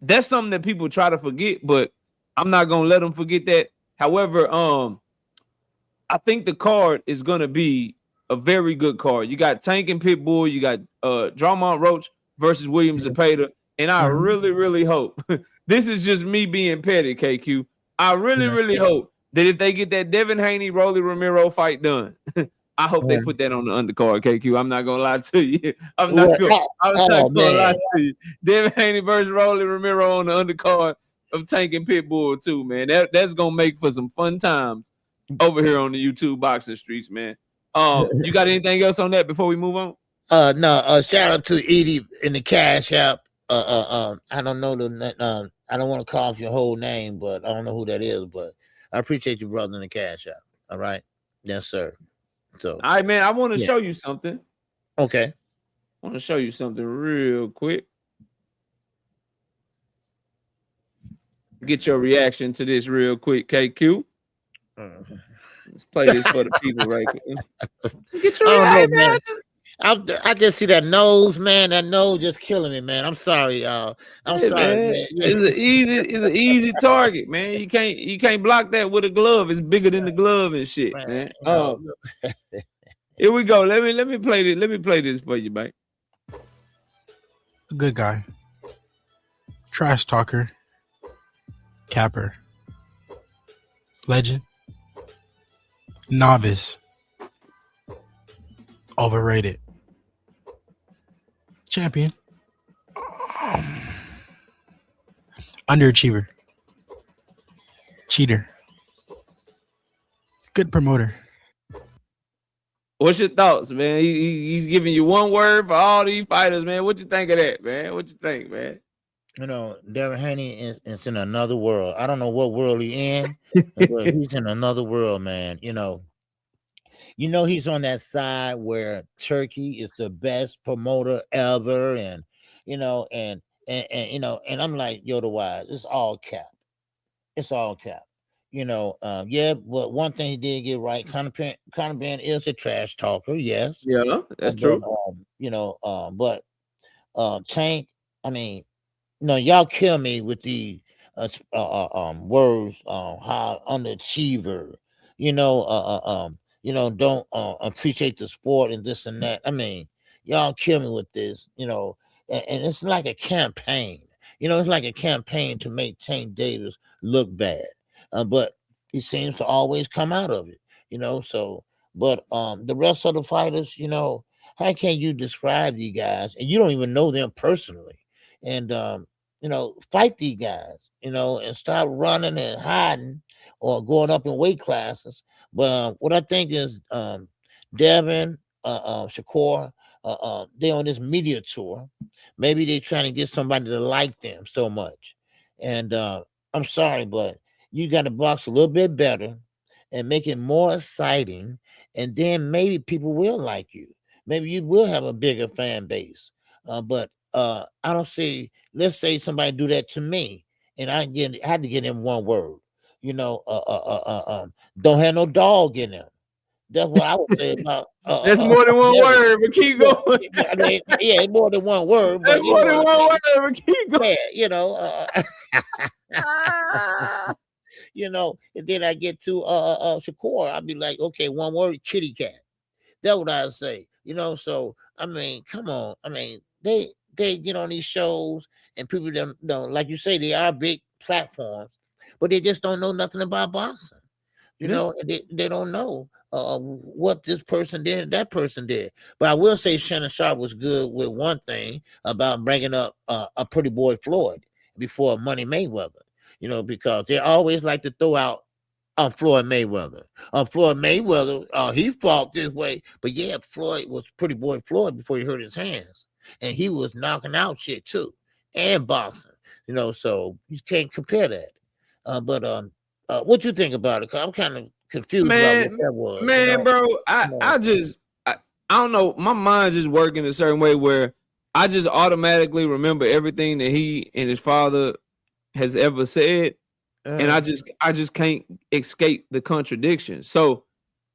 that's something that people try to forget, but I'm not gonna let them forget that. However, I think the card is gonna be a very good card. You got Tank and Pitbull. You got Drummond Roach versus William Zepeda, and I really, really hope this is just me being petty, KQ. I really, really hope that if they get that Devin Haney, Rolly Romero fight done, I hope they put that on the undercard, KQ. I'm not gonna lie to you. I'm not gonna lie to you. Devin Haney versus Rolly Romero on the undercard of Tank and Pitbull too, man. That's gonna make for some fun times over here on the YouTube boxing streets, man. You got anything else on that before we move on? No. Shout out to Edie in the Cash App. I don't know I don't want to call off your whole name, but I don't know who that is. But I appreciate you, brother, in the Cash App. All right, yes, sir. So, all right, man. I want to show you something. Okay. I want to show you something real quick. Get your reaction to this real quick, KQ. Let's play this for the people right here. Get your reaction. I just see that nose, man. That nose just killing me, man. I'm sorry, y'all. I'm sorry, man. It's an easy target, man. You can't block that with a glove. It's bigger than the glove and shit, man. Here we go. Let me play this. Let me play this for you, mate. A good guy. Trash talker. Capper. Legend. Novice. Overrated. Champion. Underachiever. Cheater. Good promoter. What's your thoughts, man? He's giving you one word for all these fighters, man. What you think of that, man? What you think, man? You know, Devin Haney is in another world. I don't know what world he's in, but he's in another world, man. You know, he's on that side where Turkey is the best promoter ever, and and I'm like, Yoda Wise, it's all cap. It's all cap. But one thing he did get right, Conor Ben is a trash talker, yes. Yeah, that's true. But Tank, I mean, y'all kill me with the words, how underachiever, don't appreciate the sport and this and that. I mean, y'all kill me with this, and it's like a campaign. It's like a campaign to make Tank Davis look bad. But he seems to always come out of it, but the rest of the fighters, how can you describe these guys and you don't even know them personally? And fight these guys, and stop running and hiding or going up in weight classes. But what I think is Devin, Shakur, they on this media tour. Maybe they're trying to get somebody to like them so much. And I'm sorry, but you got to box a little bit better and make it more exciting. And then maybe people will like you. Maybe you will have a bigger fan base. But I don't see, let's say somebody do that to me and I had to get him one word, don't have no dog in them. That's what I would say about. That's more than one word, but keep going. I mean, yeah, it's more than one word. But That's more than one word, but keep going. Yeah, you know, you know, and then I get to Shakur, I'd be like, okay, one word, kitty cat. That's what I'd say. You know, so I mean, come on. I mean, they get on these shows and people don't know, like you say, they are big platforms, but they just don't know nothing about boxing. You know, they don't know what this person did, that person did. But I will say Shannon Sharp was good with one thing about bringing up a Pretty Boy Floyd before Money Mayweather, you know, because they always like to throw out on Floyd Mayweather. Floyd Mayweather, he fought this way, but yeah, Floyd was Pretty Boy Floyd before he hurt his hands. And he was knocking out shit too, and boxing, you know, so you can't compare that. But what you think about it? Cause I'm kind of confused about what that was. Man, you know? bro, I don't know. My mind just working a certain way where I just automatically remember everything that he and his father has ever said, and I just can't escape the contradiction. So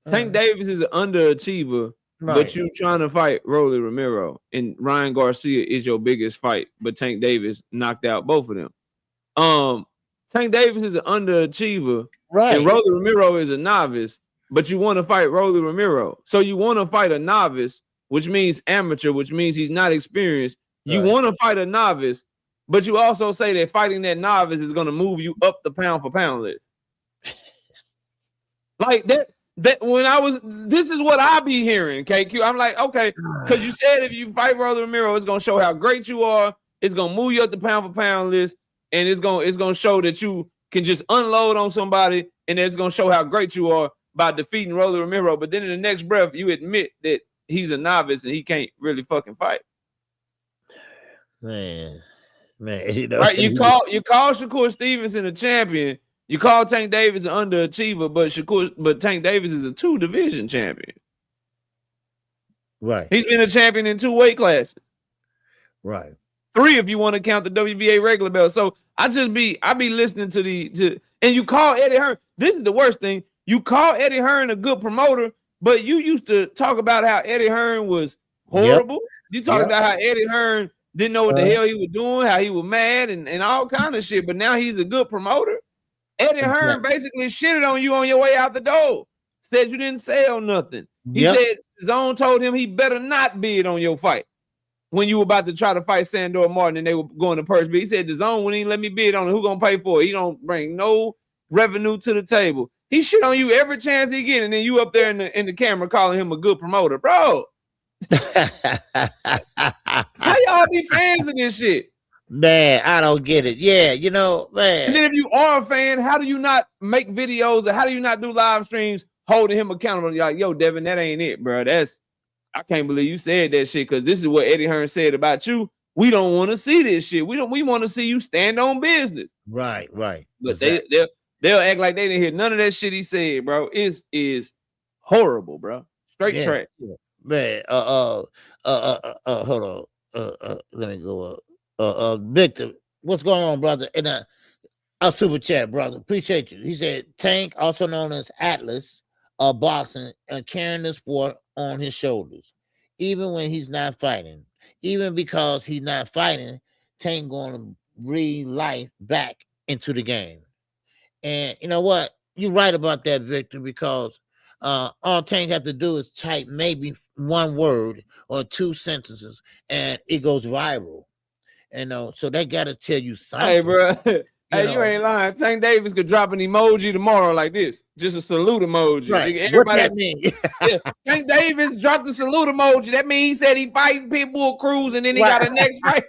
Tank Davis is an underachiever, but you trying to fight Rolly Romero, and Ryan Garcia is your biggest fight, but Tank Davis knocked out both of them. Tank Davis is an underachiever, and Rolly Romero is a novice, but you want to fight Rolly Romero. So you want to fight a novice, which means amateur, which means he's not experienced. You want to fight a novice, but you also say that fighting that novice is going to move you up the pound for pound list. Like that when this is what I be hearing, KQ. I'm like, okay, because you said if you fight Rolly Romero, it's going to show how great you are. It's going to move you up the pound for pound list. And it's gonna show that you can just unload on somebody, and it's gonna show how great you are by defeating Rolly Romero. But then in the next breath, you admit that he's a novice and he can't really fucking fight. Man, you know, right? You call Shakur Stevenson a champion. You call Tank Davis an underachiever, but Tank Davis is a 2-division champion. Right. He's been a champion in 2 weight classes. Right. 3 if you want to count the WBA regular belt. So I be listening to and you call Eddie Hearn. This is the worst thing. You call Eddie Hearn a good promoter, but you used to talk about how Eddie Hearn was horrible. Yep. You talk about how Eddie Hearn didn't know what the hell he was doing, how he was mad and all kind of shit. But now he's a good promoter. Eddie Hearn basically shitted on you on your way out the door. Said you didn't sell nothing. He said Zone told him he better not bid on your fight. When you were about to try to fight Sandor Martin and they were going to purse bid, he said, the Zone wouldn't even let me bid on it. Who gonna pay for it? He don't bring no revenue to the table. He shit on you every chance he get, and then you up there in the camera calling him a good promoter. Bro. How y'all be fans of this shit? Man, I don't get it. Yeah, you know, man. And then if you are a fan, how do you not make videos or how do you not do live streams holding him accountable? You're like, yo, Devin, that ain't it, bro. I can't believe you said that shit because this is what Eddie Hearn said about you. We don't want to see this shit. We want to see you stand on business. Right. But exactly. they'll act like they didn't hear none of that shit he said, bro. It is horrible, bro. Straight trash. Man, hold on. Let me go up. Victor, what's going on, brother? And a super chat, brother. Appreciate you. He said Tank, also known as Atlas of boxing, and carrying the sport on his shoulders, even when he's not fighting. Even because he's not fighting, Tank going to breathe life back into the game. And you know what? You're right about that, Victor, because all Tank have to do is type maybe one word or 2 sentences, and it goes viral. And so they got to tell you something. Hey, bro. You ain't lying. Tank Davis could drop an emoji tomorrow like this. Just a salute emoji. Right. Everybody, what that mean? Tank Davis dropped the salute emoji. That means he said he fighting Pitbull Cruz and then he got a next fight.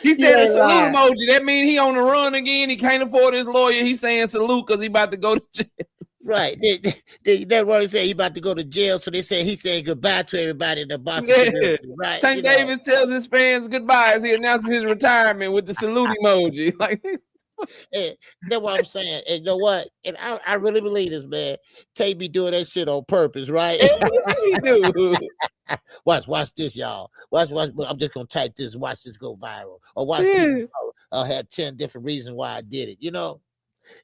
He said a salute emoji. That means he on the run again. He can't afford his lawyer. He's saying salute because he about to go to jail. Right. That's what he said. He about to go to jail. So they said he's saying goodbye to everybody in the boxing community. Right. Tank Davis tells his fans goodbye as he announces his retirement with the salute emoji. Like, that's what I'm saying. And you know what? And I really believe this, man. Tank be doing that shit on purpose, right? He do. Watch this, y'all. Watch. I'm just gonna type this. Watch this go viral. Or watch this. I had 10 different reasons why I did it. You know.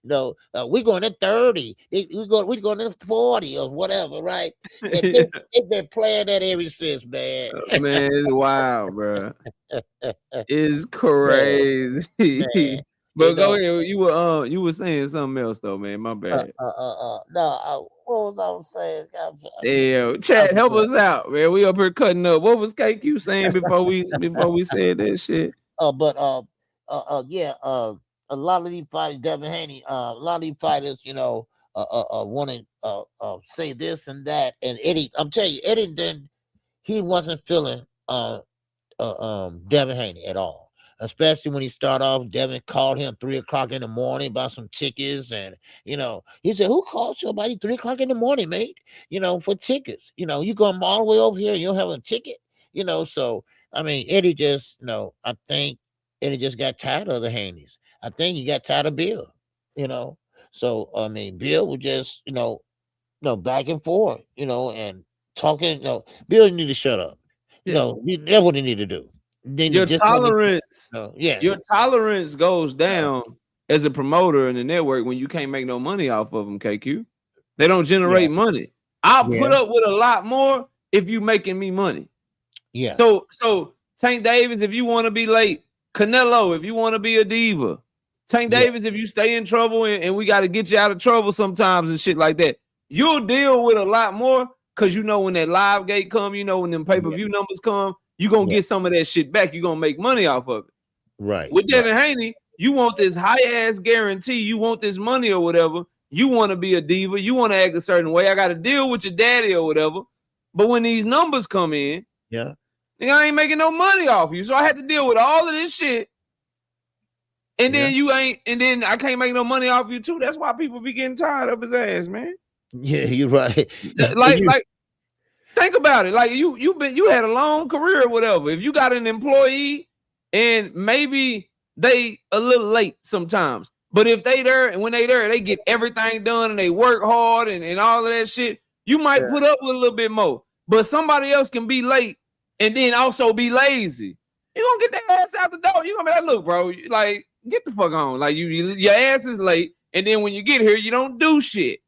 We going to 30. We going to 40 or whatever, right? And they've been playing that ever since, man. Man, it's wild, bro. It's crazy. Man. But go ahead. You were saying something else though, man. My bad. No, what was I saying? Damn, Chad, help us out, man. We up here cutting up. What was KQ saying before we said that shit? A lot of these fighters, Devin Haney, a lot of these fighters, want to say this and that. And Eddie, I'm telling you, Eddie he wasn't feeling Devin Haney at all. Especially when he started off, Devin called him 3 o'clock in the morning about some tickets. And, he said, who called somebody 3 o'clock in the morning, mate? For tickets. You going all the way over here and you don't have a ticket? So, I mean, Eddie just, I think Eddie just got tired of the Haneys. I think he got tired of Bill, So, I mean, Bill was just, back and forth, and talking. Bill need to shut up. That's what he need to do. Your tolerance, your tolerance goes down as a promoter in the network when you can't make no money off of them, KQ. They don't generate money. I'll put up with a lot more if you making me money. Yeah. So Tank Davis, if you want to be late, Canelo, if you want to be a diva, Tank Davis, if you stay in trouble and we got to get you out of trouble sometimes and shit like that, you'll deal with a lot more because when that live gate come, when them pay-per-view numbers come, you're going to get some of that shit back. You're going to make money off of it. Right. With Devin Haney, you want this high-ass guarantee. You want this money or whatever. You want to be a diva. You want to act a certain way. I got to deal with your daddy or whatever. But when these numbers come in, I ain't making no money off you. So I had to deal with all of this shit. And then then I can't make no money off you too. That's why people be getting tired of his ass, man. Yeah, you're right. Like think about it. Like you had a long career or whatever. If you got an employee and maybe they a little late sometimes, but if they there and when they there, they get everything done and they work hard and all of that shit, you might put up with a little bit more. But somebody else can be late and then also be lazy. You're gonna get their ass out the door. You're gonna be like, look, bro, like get the fuck on. Like your ass is late, and then when you get here, you don't do shit.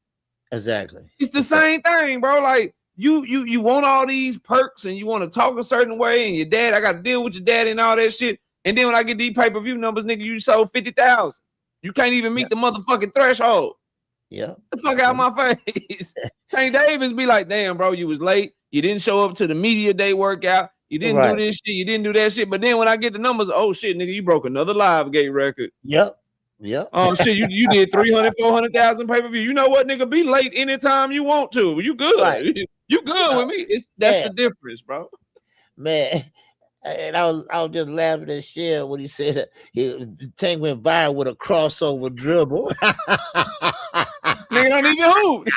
Exactly. It's the same thing, bro. Like you want all these perks and you want to talk a certain way, and your dad, I got to deal with your dad and all that shit. And then when I get these pay-per-view numbers, nigga, you sold 50,000. You can't even meet the motherfucking threshold. Yeah. Get the fuck out of my face. Tank Davis be like, damn, bro, you was late. You didn't show up to the media day workout. You didn't do this shit. You didn't do that shit. But then when I get the numbers, oh shit, nigga, you broke another live gate record. Yep. Oh shit, you did 300, 400,000 pay-per-view. You know what, nigga? Be late anytime you want to. You good. Right. You good with me. That's the difference, bro. Man. And I was just laughing at shit when he said Tank went by with a crossover dribble. Nigga don't even hoop.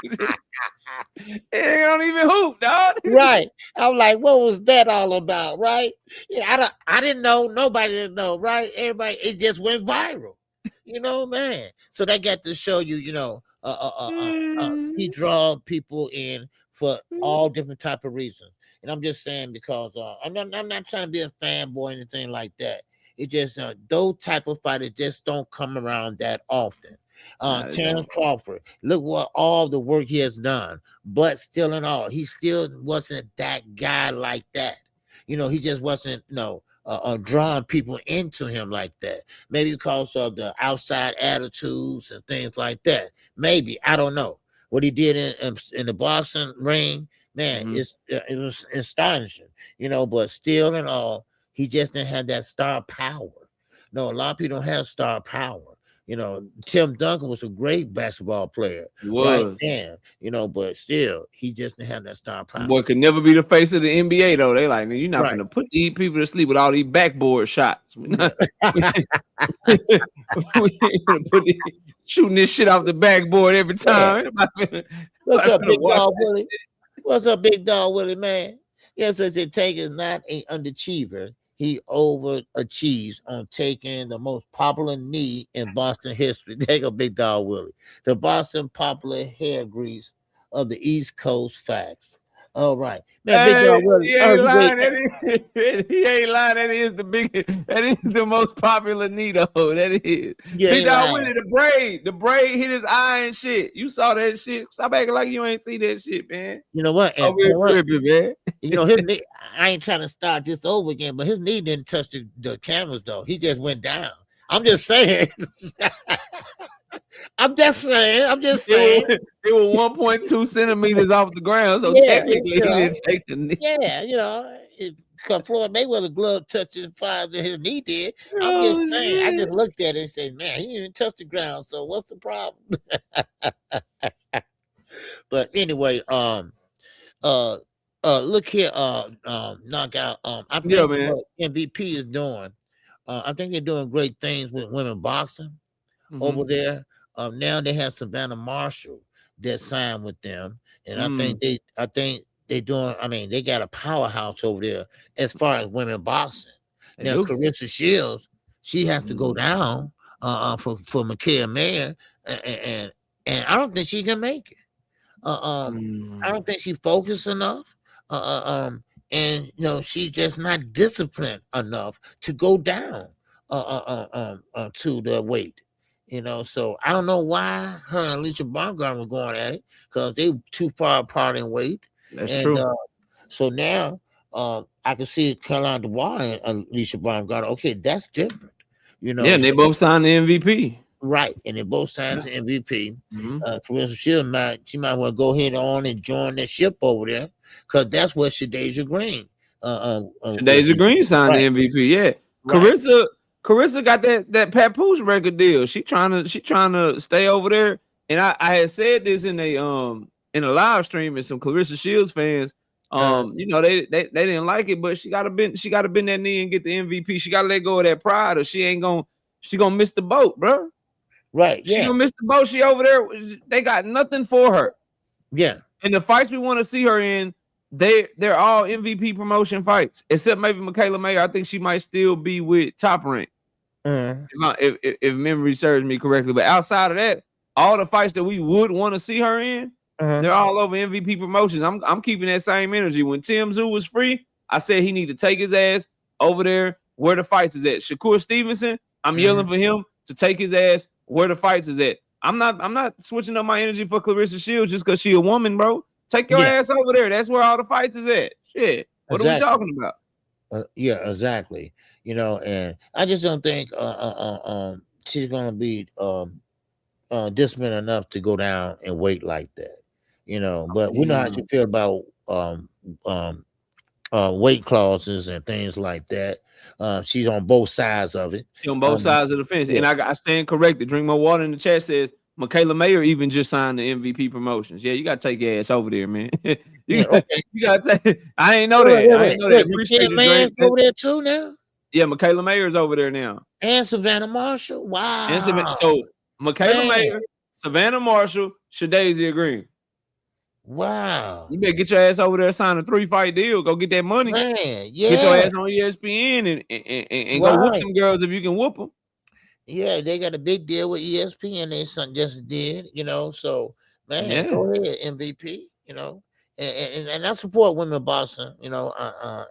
Nigga don't even hoop, dog. Right. I'm like, what was that all about? Right. Yeah, I didn't know. Nobody didn't know. Right. Everybody, it just went viral. Man. So that got to show you, he draw people in for all different type of reasons. And I'm just saying because I'm not trying to be a fanboy or anything like that. It just those type of fighters just don't come around that often. Terrence Crawford, look what all the work he has done, but still in all, he still wasn't that guy like that. He just wasn't drawing people into him like that. Maybe because of the outside attitudes and things like that. Maybe, I don't know. What he did in the boxing ring, man, it was astonishing, but still in all, he just didn't have that star power. No, a lot of people don't have star power. Tim Duncan was a great basketball player. Right then, but still, he just didn't have that star power. Boy could never be the face of the NBA, though. They like, you're not going to put these people to sleep with all these backboard shots. We're not shooting this shit off the backboard every time. What's up, Big Dog Willie? What's up, Big Dog Willie, man? Yes, as it Tank is not an underachiever. He overachieves on taking the most popular knee in Boston history. There go Big Dog Willie. The Boston popular hair grease of the East Coast facts. All right, man. Big Hey, dog, well, he ain't lying. He ain't lying. That is the most popular Nito. That is. Yeah, Big ain't dog lying. Willie, the braid hit his eye and shit. You saw that shit. Stop acting like you ain't see that shit, man. You know what? And Over here tripping, man. you know his knee. I ain't trying to start this over again, but his knee didn't touch the cameras though. He just went down. I'm just saying. I'm just saying. It was 1.2 centimeters off the ground, so Yeah, technically he didn't take the knee. Yeah, you know, because Floyd Mayweather glove touched his fire than his knee did. I'm just saying. I just looked at it and said, man, he didn't even touch the ground. So what's the problem? But anyway, look here, knockout. I think man. what MVP is doing. I think they're doing great things with women boxing over there. Now they have Savannah Marshall that signed with them, and I think they doing. I mean, they got a powerhouse over there as far as women boxing. Now Clarissa Shields, she has to go down for Micaiah Mayer, and I don't think she can make it. I don't think she's focused enough. And you know, she's just not disciplined enough to go down to the weight. You know, so I don't know why her and Alicia Baumgart were going at it, because they too far apart in weight. That's true. So now I can see Caroline Dubois and Alicia Baumgart. Okay, that's different. You know, yeah, and they both signed the MVP. Right, and they both signed the MVP. Clarissa Shields might well go ahead on and join the ship over there, because that's what Shadeja Green. Shadeja Green signed the MVP. Yeah, right. Carissa got that Papoose record deal. She trying to stay over there. And I had said this in a live stream, and some Clarissa Shields fans, you know, they didn't like it, but she gotta bend that knee and get the MVP. She gotta let go of that pride, or she gonna miss the boat, bro. Right. She gonna miss the boat. She over there. They got nothing for her. Yeah. And the fights we want to see her in, they're all MVP promotion fights, except maybe Michaela Mayer. I think she might still be with Top Rank, if memory serves me correctly. But outside of that, all the fights that we would want to see her in, they're all over MVP promotions. I'm keeping that same energy. When Tim Tszyu was free, I said he need to take his ass over there where the fights is at. Shakur Stevenson, I'm yelling for him to take his ass where the fights is at. I'm not switching up my energy for Clarissa Shields just because she a woman, bro. Take your ass over there. That's where all the fights is at. Shit. What are we talking about? Yeah, exactly. You know, and I just don't think she's gonna be disciplined enough to go down and weight like that. You know, but we know how she feel about weight clauses and things like that. She's on both sides of it. She's on both sides of the fence. And I stand corrected. Drink more water in the chat says Michaela Mayer even just signed the MVP promotions. Yeah, you gotta take your ass over there, man. you gotta take. I ain't know that. I ain't know that. Appreciate you, over there too now. Yeah, Michaela Mayer's over there now. And Savannah Marshall. Wow. So Michaela Mayer, Savannah Marshall, Shadeja Green. Wow. You better get your ass over there, sign a 3-fight deal. Go get that money. Man, yeah. Get your ass on ESPN and go whoop them girls if you can whoop them. Yeah, they got a big deal with ESPN. They just did, you know. So, man, go ahead, MVP, you know. And I support women boxing, you know.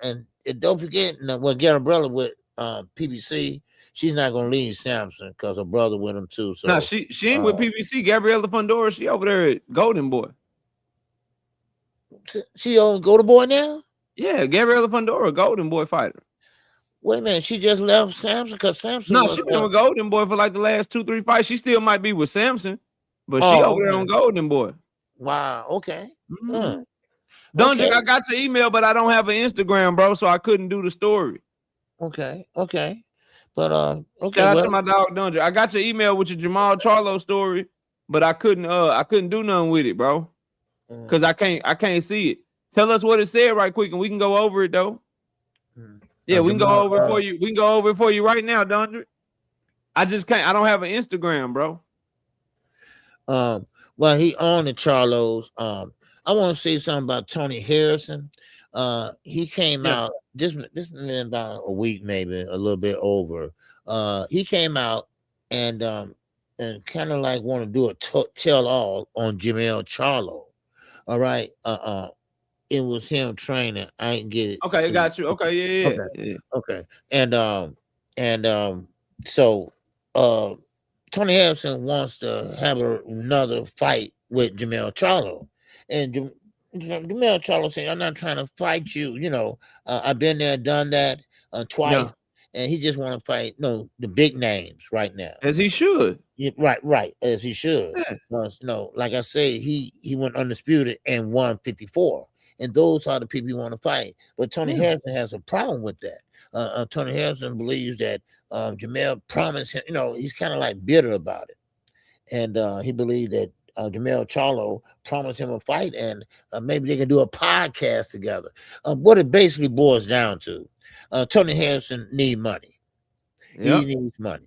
And don't forget what Gabriella with PBC. She's not gonna leave Samson because her brother with him too. So no, she ain't with PBC. Gabriella Fundora, she over there at Golden Boy. She on Golden Boy now? Yeah, Gabriella Fundora, Golden Boy fighter. Wait a minute, she just left Samson because Samson. No, she been with Golden Boy for like the last 2-3 fights. She still might be with Samson, but she over there on Golden Boy. Wow. Okay. Dungeon, I got your email, but I don't have an Instagram, bro, so I couldn't do the story. Okay. But okay. Shout out to my dog Dungeon. I got your email with your Jamal Charlo story, but I couldn't do nothing with it, bro. Because I can't see it. Tell us what it said right quick, and we can go over it though. Yeah, we can go over it for you. We can go over it for you right now, Dondre. I just can't. I don't have an Instagram, bro. Well, he on the Charlos. I want to say something about Tony Harrison. He came out. This been about a week, maybe a little bit over. He came out and kind of like want to do a tell all on Jamel Charlo. All right. it was him training. I didn't get it. Okay, So, got you. Okay, yeah. okay. Okay. And so Tony Harrison wants to have another fight with Jamal Charlo. And Jamal Charlo said, I'm not trying to fight you. You know, I've been there, done that twice. Yeah. And he just want to fight, the big names right now. As he should. Yeah, right, as he should. Yeah. Like I say, he went undisputed and won 54. And those are the people you want to fight. But Tony Harrison has a problem with that. Tony Harrison believes that Jamal promised him, he's kind of like bitter about it. And he believed that Jamal Charlo promised him a fight, and maybe they can do a podcast together. What it basically boils down to, Tony Harrison need money. Yep. He needs money.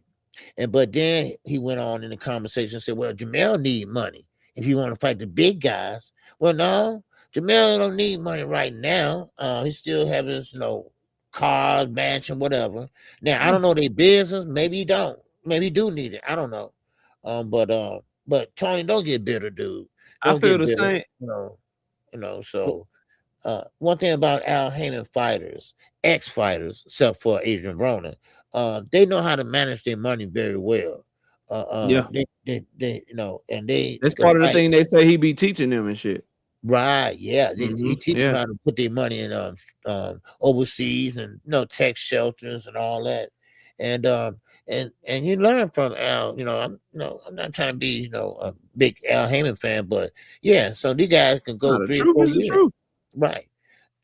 But then he went on in the conversation and said, well, Jamal need money if you want to fight the big guys. Well, no, Jamal don't need money right now. He still have his, cars, mansion, whatever. Now, I don't know their business. Maybe he don't. Maybe he do need it. I don't know. But Tony, don't get bitter, dude. I feel the same. So one thing about Al Haney fighters, ex-fighters, except for Adrian Broner, they know how to manage their money very well. Yeah. They and they. That's part of the thing they say he be teaching them and shit. Right, yeah. He teaches them how to put their money in overseas and tax shelters and all that. And you learn from Al. I'm not trying to be a big Al Heyman fan, but yeah. So these guys can go. The truth is the truth, right?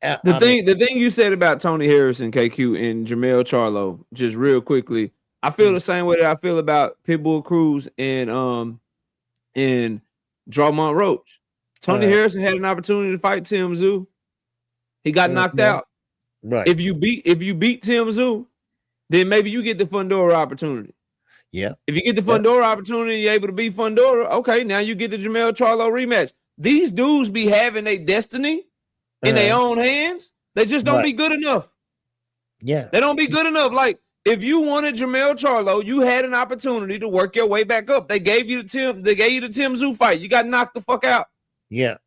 The thing you said about Tony Harrison, KQ, and Jamal Charlo, just real quickly, I feel the same way that I feel about Pitbull Cruz and Drawmont Roach. Tony Harrison had an opportunity to fight Tim Tszyu. He got knocked out. Right. If you beat Tim Tszyu, then maybe you get the Fundora opportunity. Yeah. If you get the Fundora opportunity, you're able to beat Fundora. Okay, now you get the Jamal Charlo rematch. These dudes be having their destiny in their own hands. They just don't be good enough. Yeah. They don't be good enough. Like, if you wanted Jamal Charlo, you had an opportunity to work your way back up. They gave you the Tim Tszyu fight. You got knocked the fuck out. Yeah.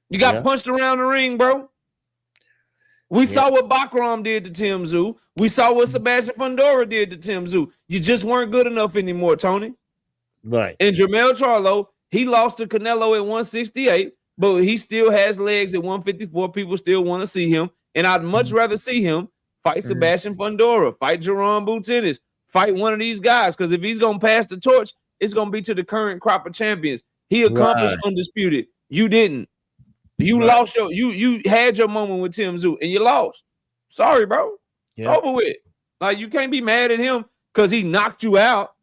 You got punched around the ring, bro. We saw what Bakram did to Tim Tszyu. We saw what Sebastian Fundora did to Tim Tszyu. You just weren't good enough anymore, Tony. Right. And Jamal Charlo, he lost to Canelo at 168, but he still has legs at 154. People still want to see him. And I'd much rather see him fight Sebastian Fundora, fight Jaron Ennis, fight one of these guys. Because if he's going to pass the torch, it's going to be to the current crop of champions. He accomplished undisputed. You didn't. You lost you had your moment with Tim Tszyu and you lost. Sorry, bro. It's over with. Like, you can't be mad at him because he knocked you out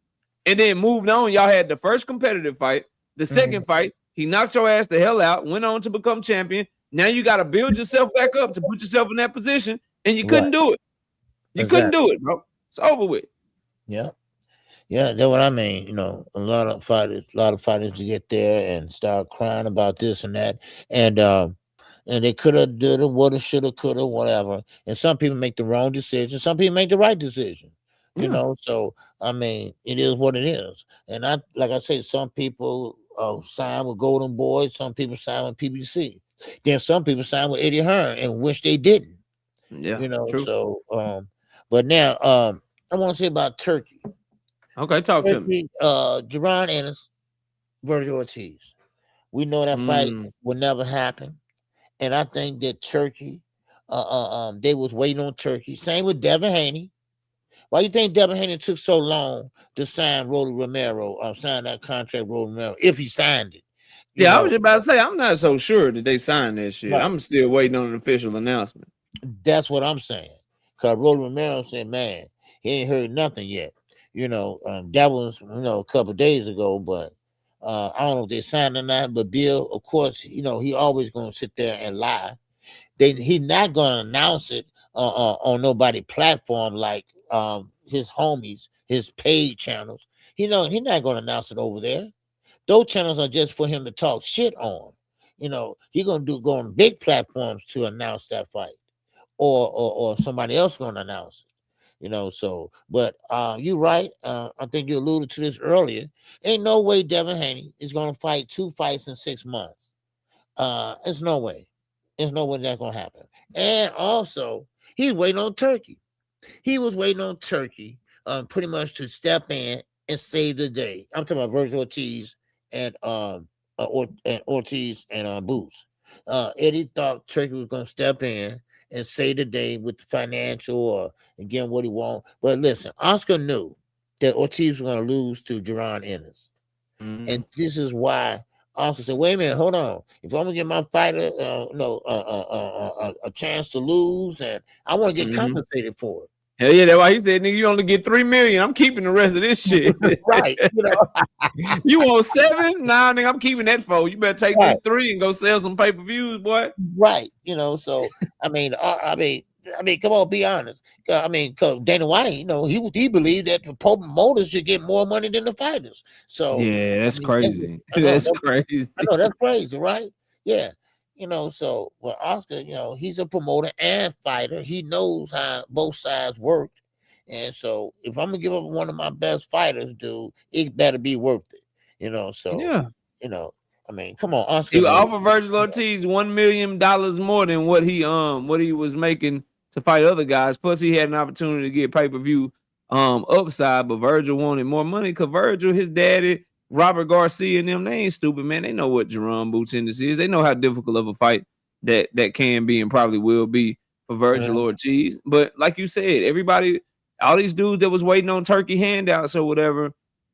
and then moved on. Y'all had the first competitive fight, the second fight, he knocked your ass the hell out, went on to become champion. Now you got to build yourself back up to put yourself in that position, and you couldn't do it. You couldn't do it, bro. It's over with. Yeah. Yeah, that's what I mean. A lot of fighters to get there and start crying about this and that. And they could have did it, woulda, shoulda, coulda, whatever. And some people make the wrong decision. Some people make the right decision. So I mean, it is what it is. And like I say, some people sign with Golden Boys, some people sign with PBC. Then some people sign with Eddie Hearn and wish they didn't. Yeah. True. So but now I want to say about Turkey. Okay, talk to me. Jaron Ennis, Virgil Ortiz. We know that fight will never happen. And I think that Turkey, they was waiting on Turkey. Same with Devin Haney. Why do you think Devin Haney took so long to sign Rolly Romero, sign that contract, Rolly Romero, if he signed it? I was just about to say, I'm not so sure that they signed that shit. Right. I'm still waiting on an official announcement. That's what I'm saying. Because Rolly Romero said, man, he ain't heard nothing yet. That was, a couple of days ago, but I don't know if they signed or not. But Bill, of course, he always going to sit there and lie. He's not going to announce it on nobody platform like his homies, his paid channels. He's not going to announce it over there. Those channels are just for him to talk shit on. He's going to go on big platforms to announce that fight, or somebody else going to announce it. But you're right. I think you alluded to this earlier. Ain't no way Devin Haney is going to fight 2 fights in 6 months. There's no way. There's no way that's gonna happen. And also, he's waiting on Turkey. He was waiting on Turkey, pretty much to step in and save the day. I'm talking about Virgil Ortiz and Ortiz and Boots. Eddie thought Turkey was gonna step in and save the day with the financial or again what he want. But listen, Oscar knew that Ortiz was gonna lose to Jaron Ennis, and this is why. Oscar said, "Wait a minute, hold on. If I'm gonna get my fighter, a chance to lose, and I want to get compensated for it." Hell yeah, that's why he said, "Nigga, you only get $3 million. I'm keeping the rest of this shit." Right? You want 7? Nah, nigga, I'm keeping that 4. You better take this 3 and go sell some pay-per-views, boy. Right? So I mean, come on, be honest. Cause Dana White, he believed that the promoters should get more money than the fighters. So yeah, that's crazy. That's crazy. I know that's crazy, right? Yeah. So Oscar, he's a promoter and fighter. He knows how both sides work. And so if I'm gonna give up one of my best fighters, dude, it better be worth it. So yeah. Come on, Oscar. You offer Virgil Ortiz $1 million more than what he was making to fight other guys. Plus, he had an opportunity to get pay-per-view upside, but Virgil wanted more money because Virgil, his daddy, Robert Garcia, and them, they ain't stupid, man. They know what Jaron Boots Ennis is. They know how difficult of a fight that can be and probably will be for Virgil Ortiz. But like you said, everybody, all these dudes that was waiting on turkey handouts or whatever,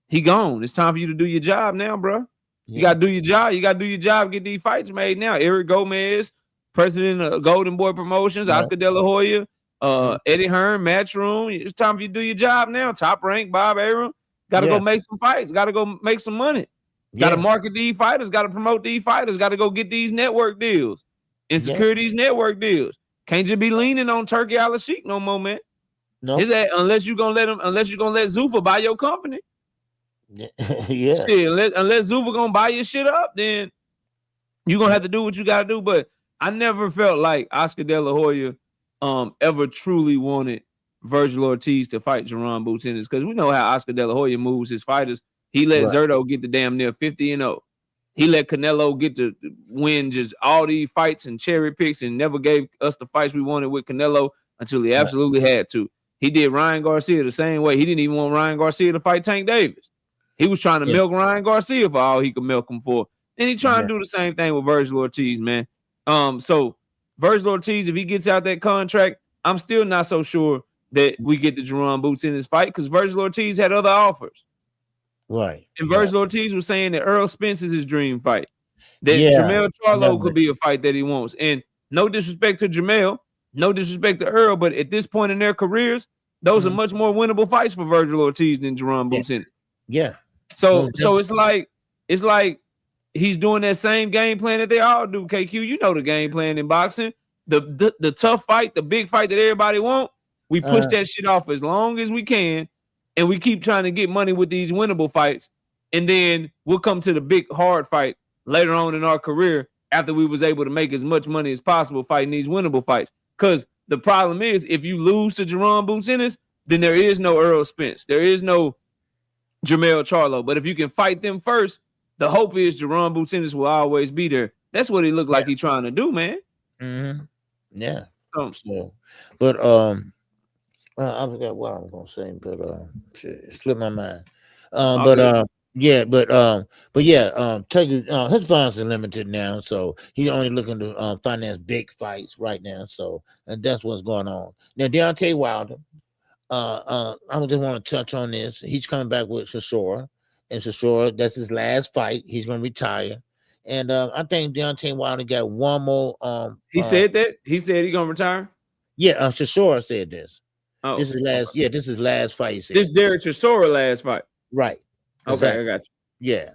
he gone. It's time for you to do your job now, bro. You got to do your job. You got to do your job, get these fights made now. Eric Gomez, president of Golden Boy Promotions, Oscar De La Hoya, Eddie Hearn, Matchroom. It's time for you to do your job now. Top Rank, Bob Arum. Got to go make some fights. Got to go make some money. Got to market these fighters. Got to promote these fighters. Got to go get these network deals and secure these network deals. Can't just be leaning on Turkey Al-Sheikh no more, man. No, unless you're gonna let Zuffa buy your company. Yeah. Shit, unless Zuffa gonna buy your shit up, then you're gonna have to do what you gotta do. But I never felt like Oscar De La Hoya ever truly wanted Virgil Ortiz to fight Jaron Boots Ennis, because we know how Oscar De La Hoya moves his fighters. He let Zerto get the damn near 50-0. He let Canelo get to win just all these fights and cherry picks and never gave us the fights we wanted with Canelo until he absolutely had to. He did Ryan Garcia the same way. He didn't even want Ryan Garcia to fight Tank Davis. He was trying to milk Ryan Garcia for all he could milk him for. And he trying to do the same thing with Virgil Ortiz, man. So Virgil Ortiz, if he gets out that contract, I'm still not so sure that we get the Jaron Boots in this fight, because Virgil Ortiz had other offers. Right. And Virgil Ortiz was saying that Earl Spence is his dream fight. That Jamal Charlo could be a fight that he wants. And no disrespect to Jamal, no disrespect to Earl, but at this point in their careers, those are much more winnable fights for Virgil Ortiz than Jaron Boots in it. Yeah. So it's like he's doing that same game plan that they all do, KQ. You know the game plan in boxing. The tough fight, the big fight that everybody want, we push that shit off as long as we can, and we keep trying to get money with these winnable fights. And then we'll come to the big hard fight later on in our career after we was able to make as much money as possible fighting these winnable fights. Because the problem is, if you lose to Jaron Boots Ennis, then there is no Earl Spence. There is no Jamal Charlo. But if you can fight them first, the hope is Jaron Boots Ennis will always be there. That's what he looked like he's trying to do, man. Yeah. So, but I forgot what I was gonna say, but it slipped my mind. Turkey, his funds are limited now, so he's only looking to finance big fights right now. So, and that's what's going on now. Deontay Wilder, I just want to touch on this. He's coming back with Chisora, and Chisora, that's his last fight. He's gonna retire, and I think Deontay Wilder got one more. He said that. He said he's gonna retire. Yeah, Chisora said this. Oh, this is last. Yeah, this is last fight. He said. This Derek Chisora last fight. Right. Okay, exactly. I got you. Yeah.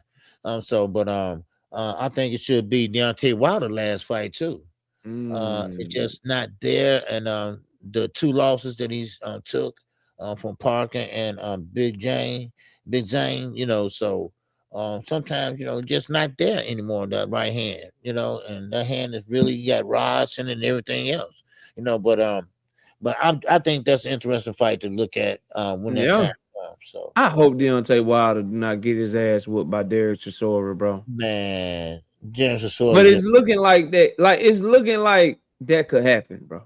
I think it should be Deontay Wilder's last fight too. It's just not there, and the two losses that he's took from Parker and Big Zane, so sometimes just not there anymore. That right hand, and that hand is really got rods in it and everything else, but I think that's an interesting fight to look at when that time. So I hope Deontay Wilder do not get his ass whooped by Derek Chisora, bro. Man, Jaron Chisora. But it's looking like that. Like it's looking like that could happen, bro.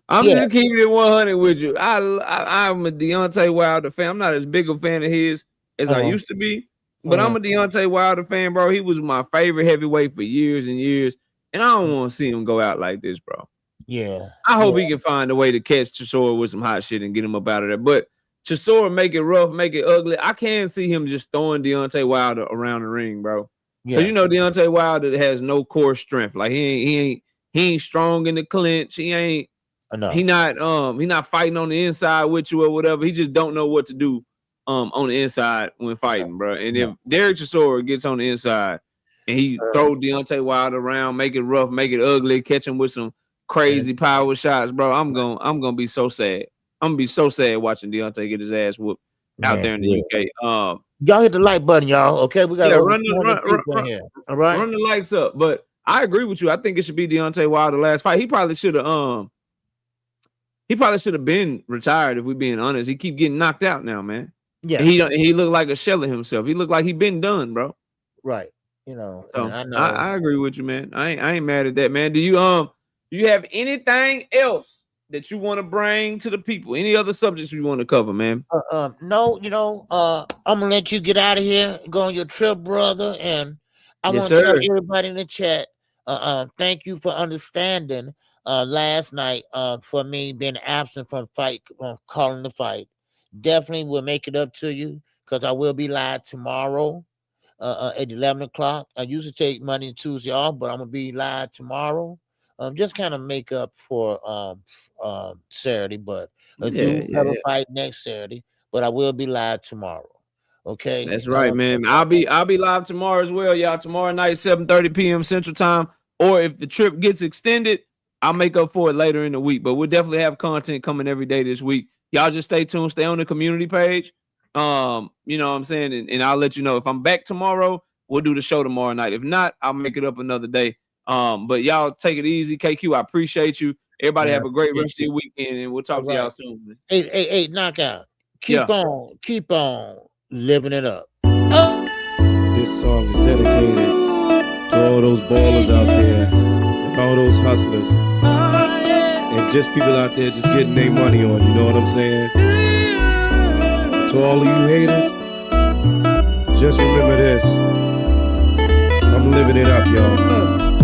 I'm just keeping it 100 with you. I'm a Deontay Wilder fan. I'm not as big a fan of his as I used to be, but I'm a Deontay Wilder fan, bro. He was my favorite heavyweight for years and years, and I don't want to see him go out like this, bro. Yeah. I hope he can find a way to catch Chisora with some hot shit and get him up out of there. But Chisora make it rough, make it ugly. I can't see him just throwing Deontay Wilder around the ring, bro. Because you know Deontay Wilder has no core strength. Like he ain't strong in the clinch. He not fighting on the inside with you or whatever. He just don't know what to do on the inside when fighting, bro. And if Derek Chisora gets on the inside and he throw Deontay Wilder around, make it rough, make it ugly, catch him with some crazy power shots, bro, I'm gonna be so sad. I'm gonna be so sad watching Deontay get his ass whooped out there in the UK. Y'all hit the like button, y'all. Okay, we got run here. All right, run the likes up. But I agree with you. I think it should be Deontay Wilder's last fight. He probably should have been retired if we're being honest. He keep getting knocked out now, man. Yeah, and he looked like a shell of himself. He looked like he been done, bro. Right. You know, so I agree with you, man. I ain't mad at that, man. Do you have anything else that you want to bring to the people? Any other subjects you want to cover, man? No, I'm gonna let you get out of here, go on your trip, brother. And I want to tell everybody in the chat, thank you for understanding last night for me being absent from calling the fight. Definitely will make it up to you because I will be live tomorrow at 11 o'clock. I usually take Monday and Tuesday off, but I'm gonna be live tomorrow. Just kind of make up for Saturday, but I do have a fight next Saturday, but I will be live tomorrow. Okay, that's right, man. I'll be live tomorrow as well, y'all. Tomorrow night, 7:30 p.m. Central Time. Or if the trip gets extended, I'll make up for it later in the week. But we'll definitely have content coming every day this week. Y'all just stay tuned, stay on the community page. You know what I'm saying, and I'll let you know if I'm back tomorrow. We'll do the show tomorrow night. If not, I'll make it up another day. But y'all take it easy. KQ, I appreciate you. Everybody have a great rest of your weekend, and we'll talk to y'all soon. Man. Hey, knockout. Keep on living it up. This song is dedicated to all those ballers out there and all those hustlers and just people out there just getting their money on, you know what I'm saying? To all of you haters, just remember this. I'm living it up, y'all.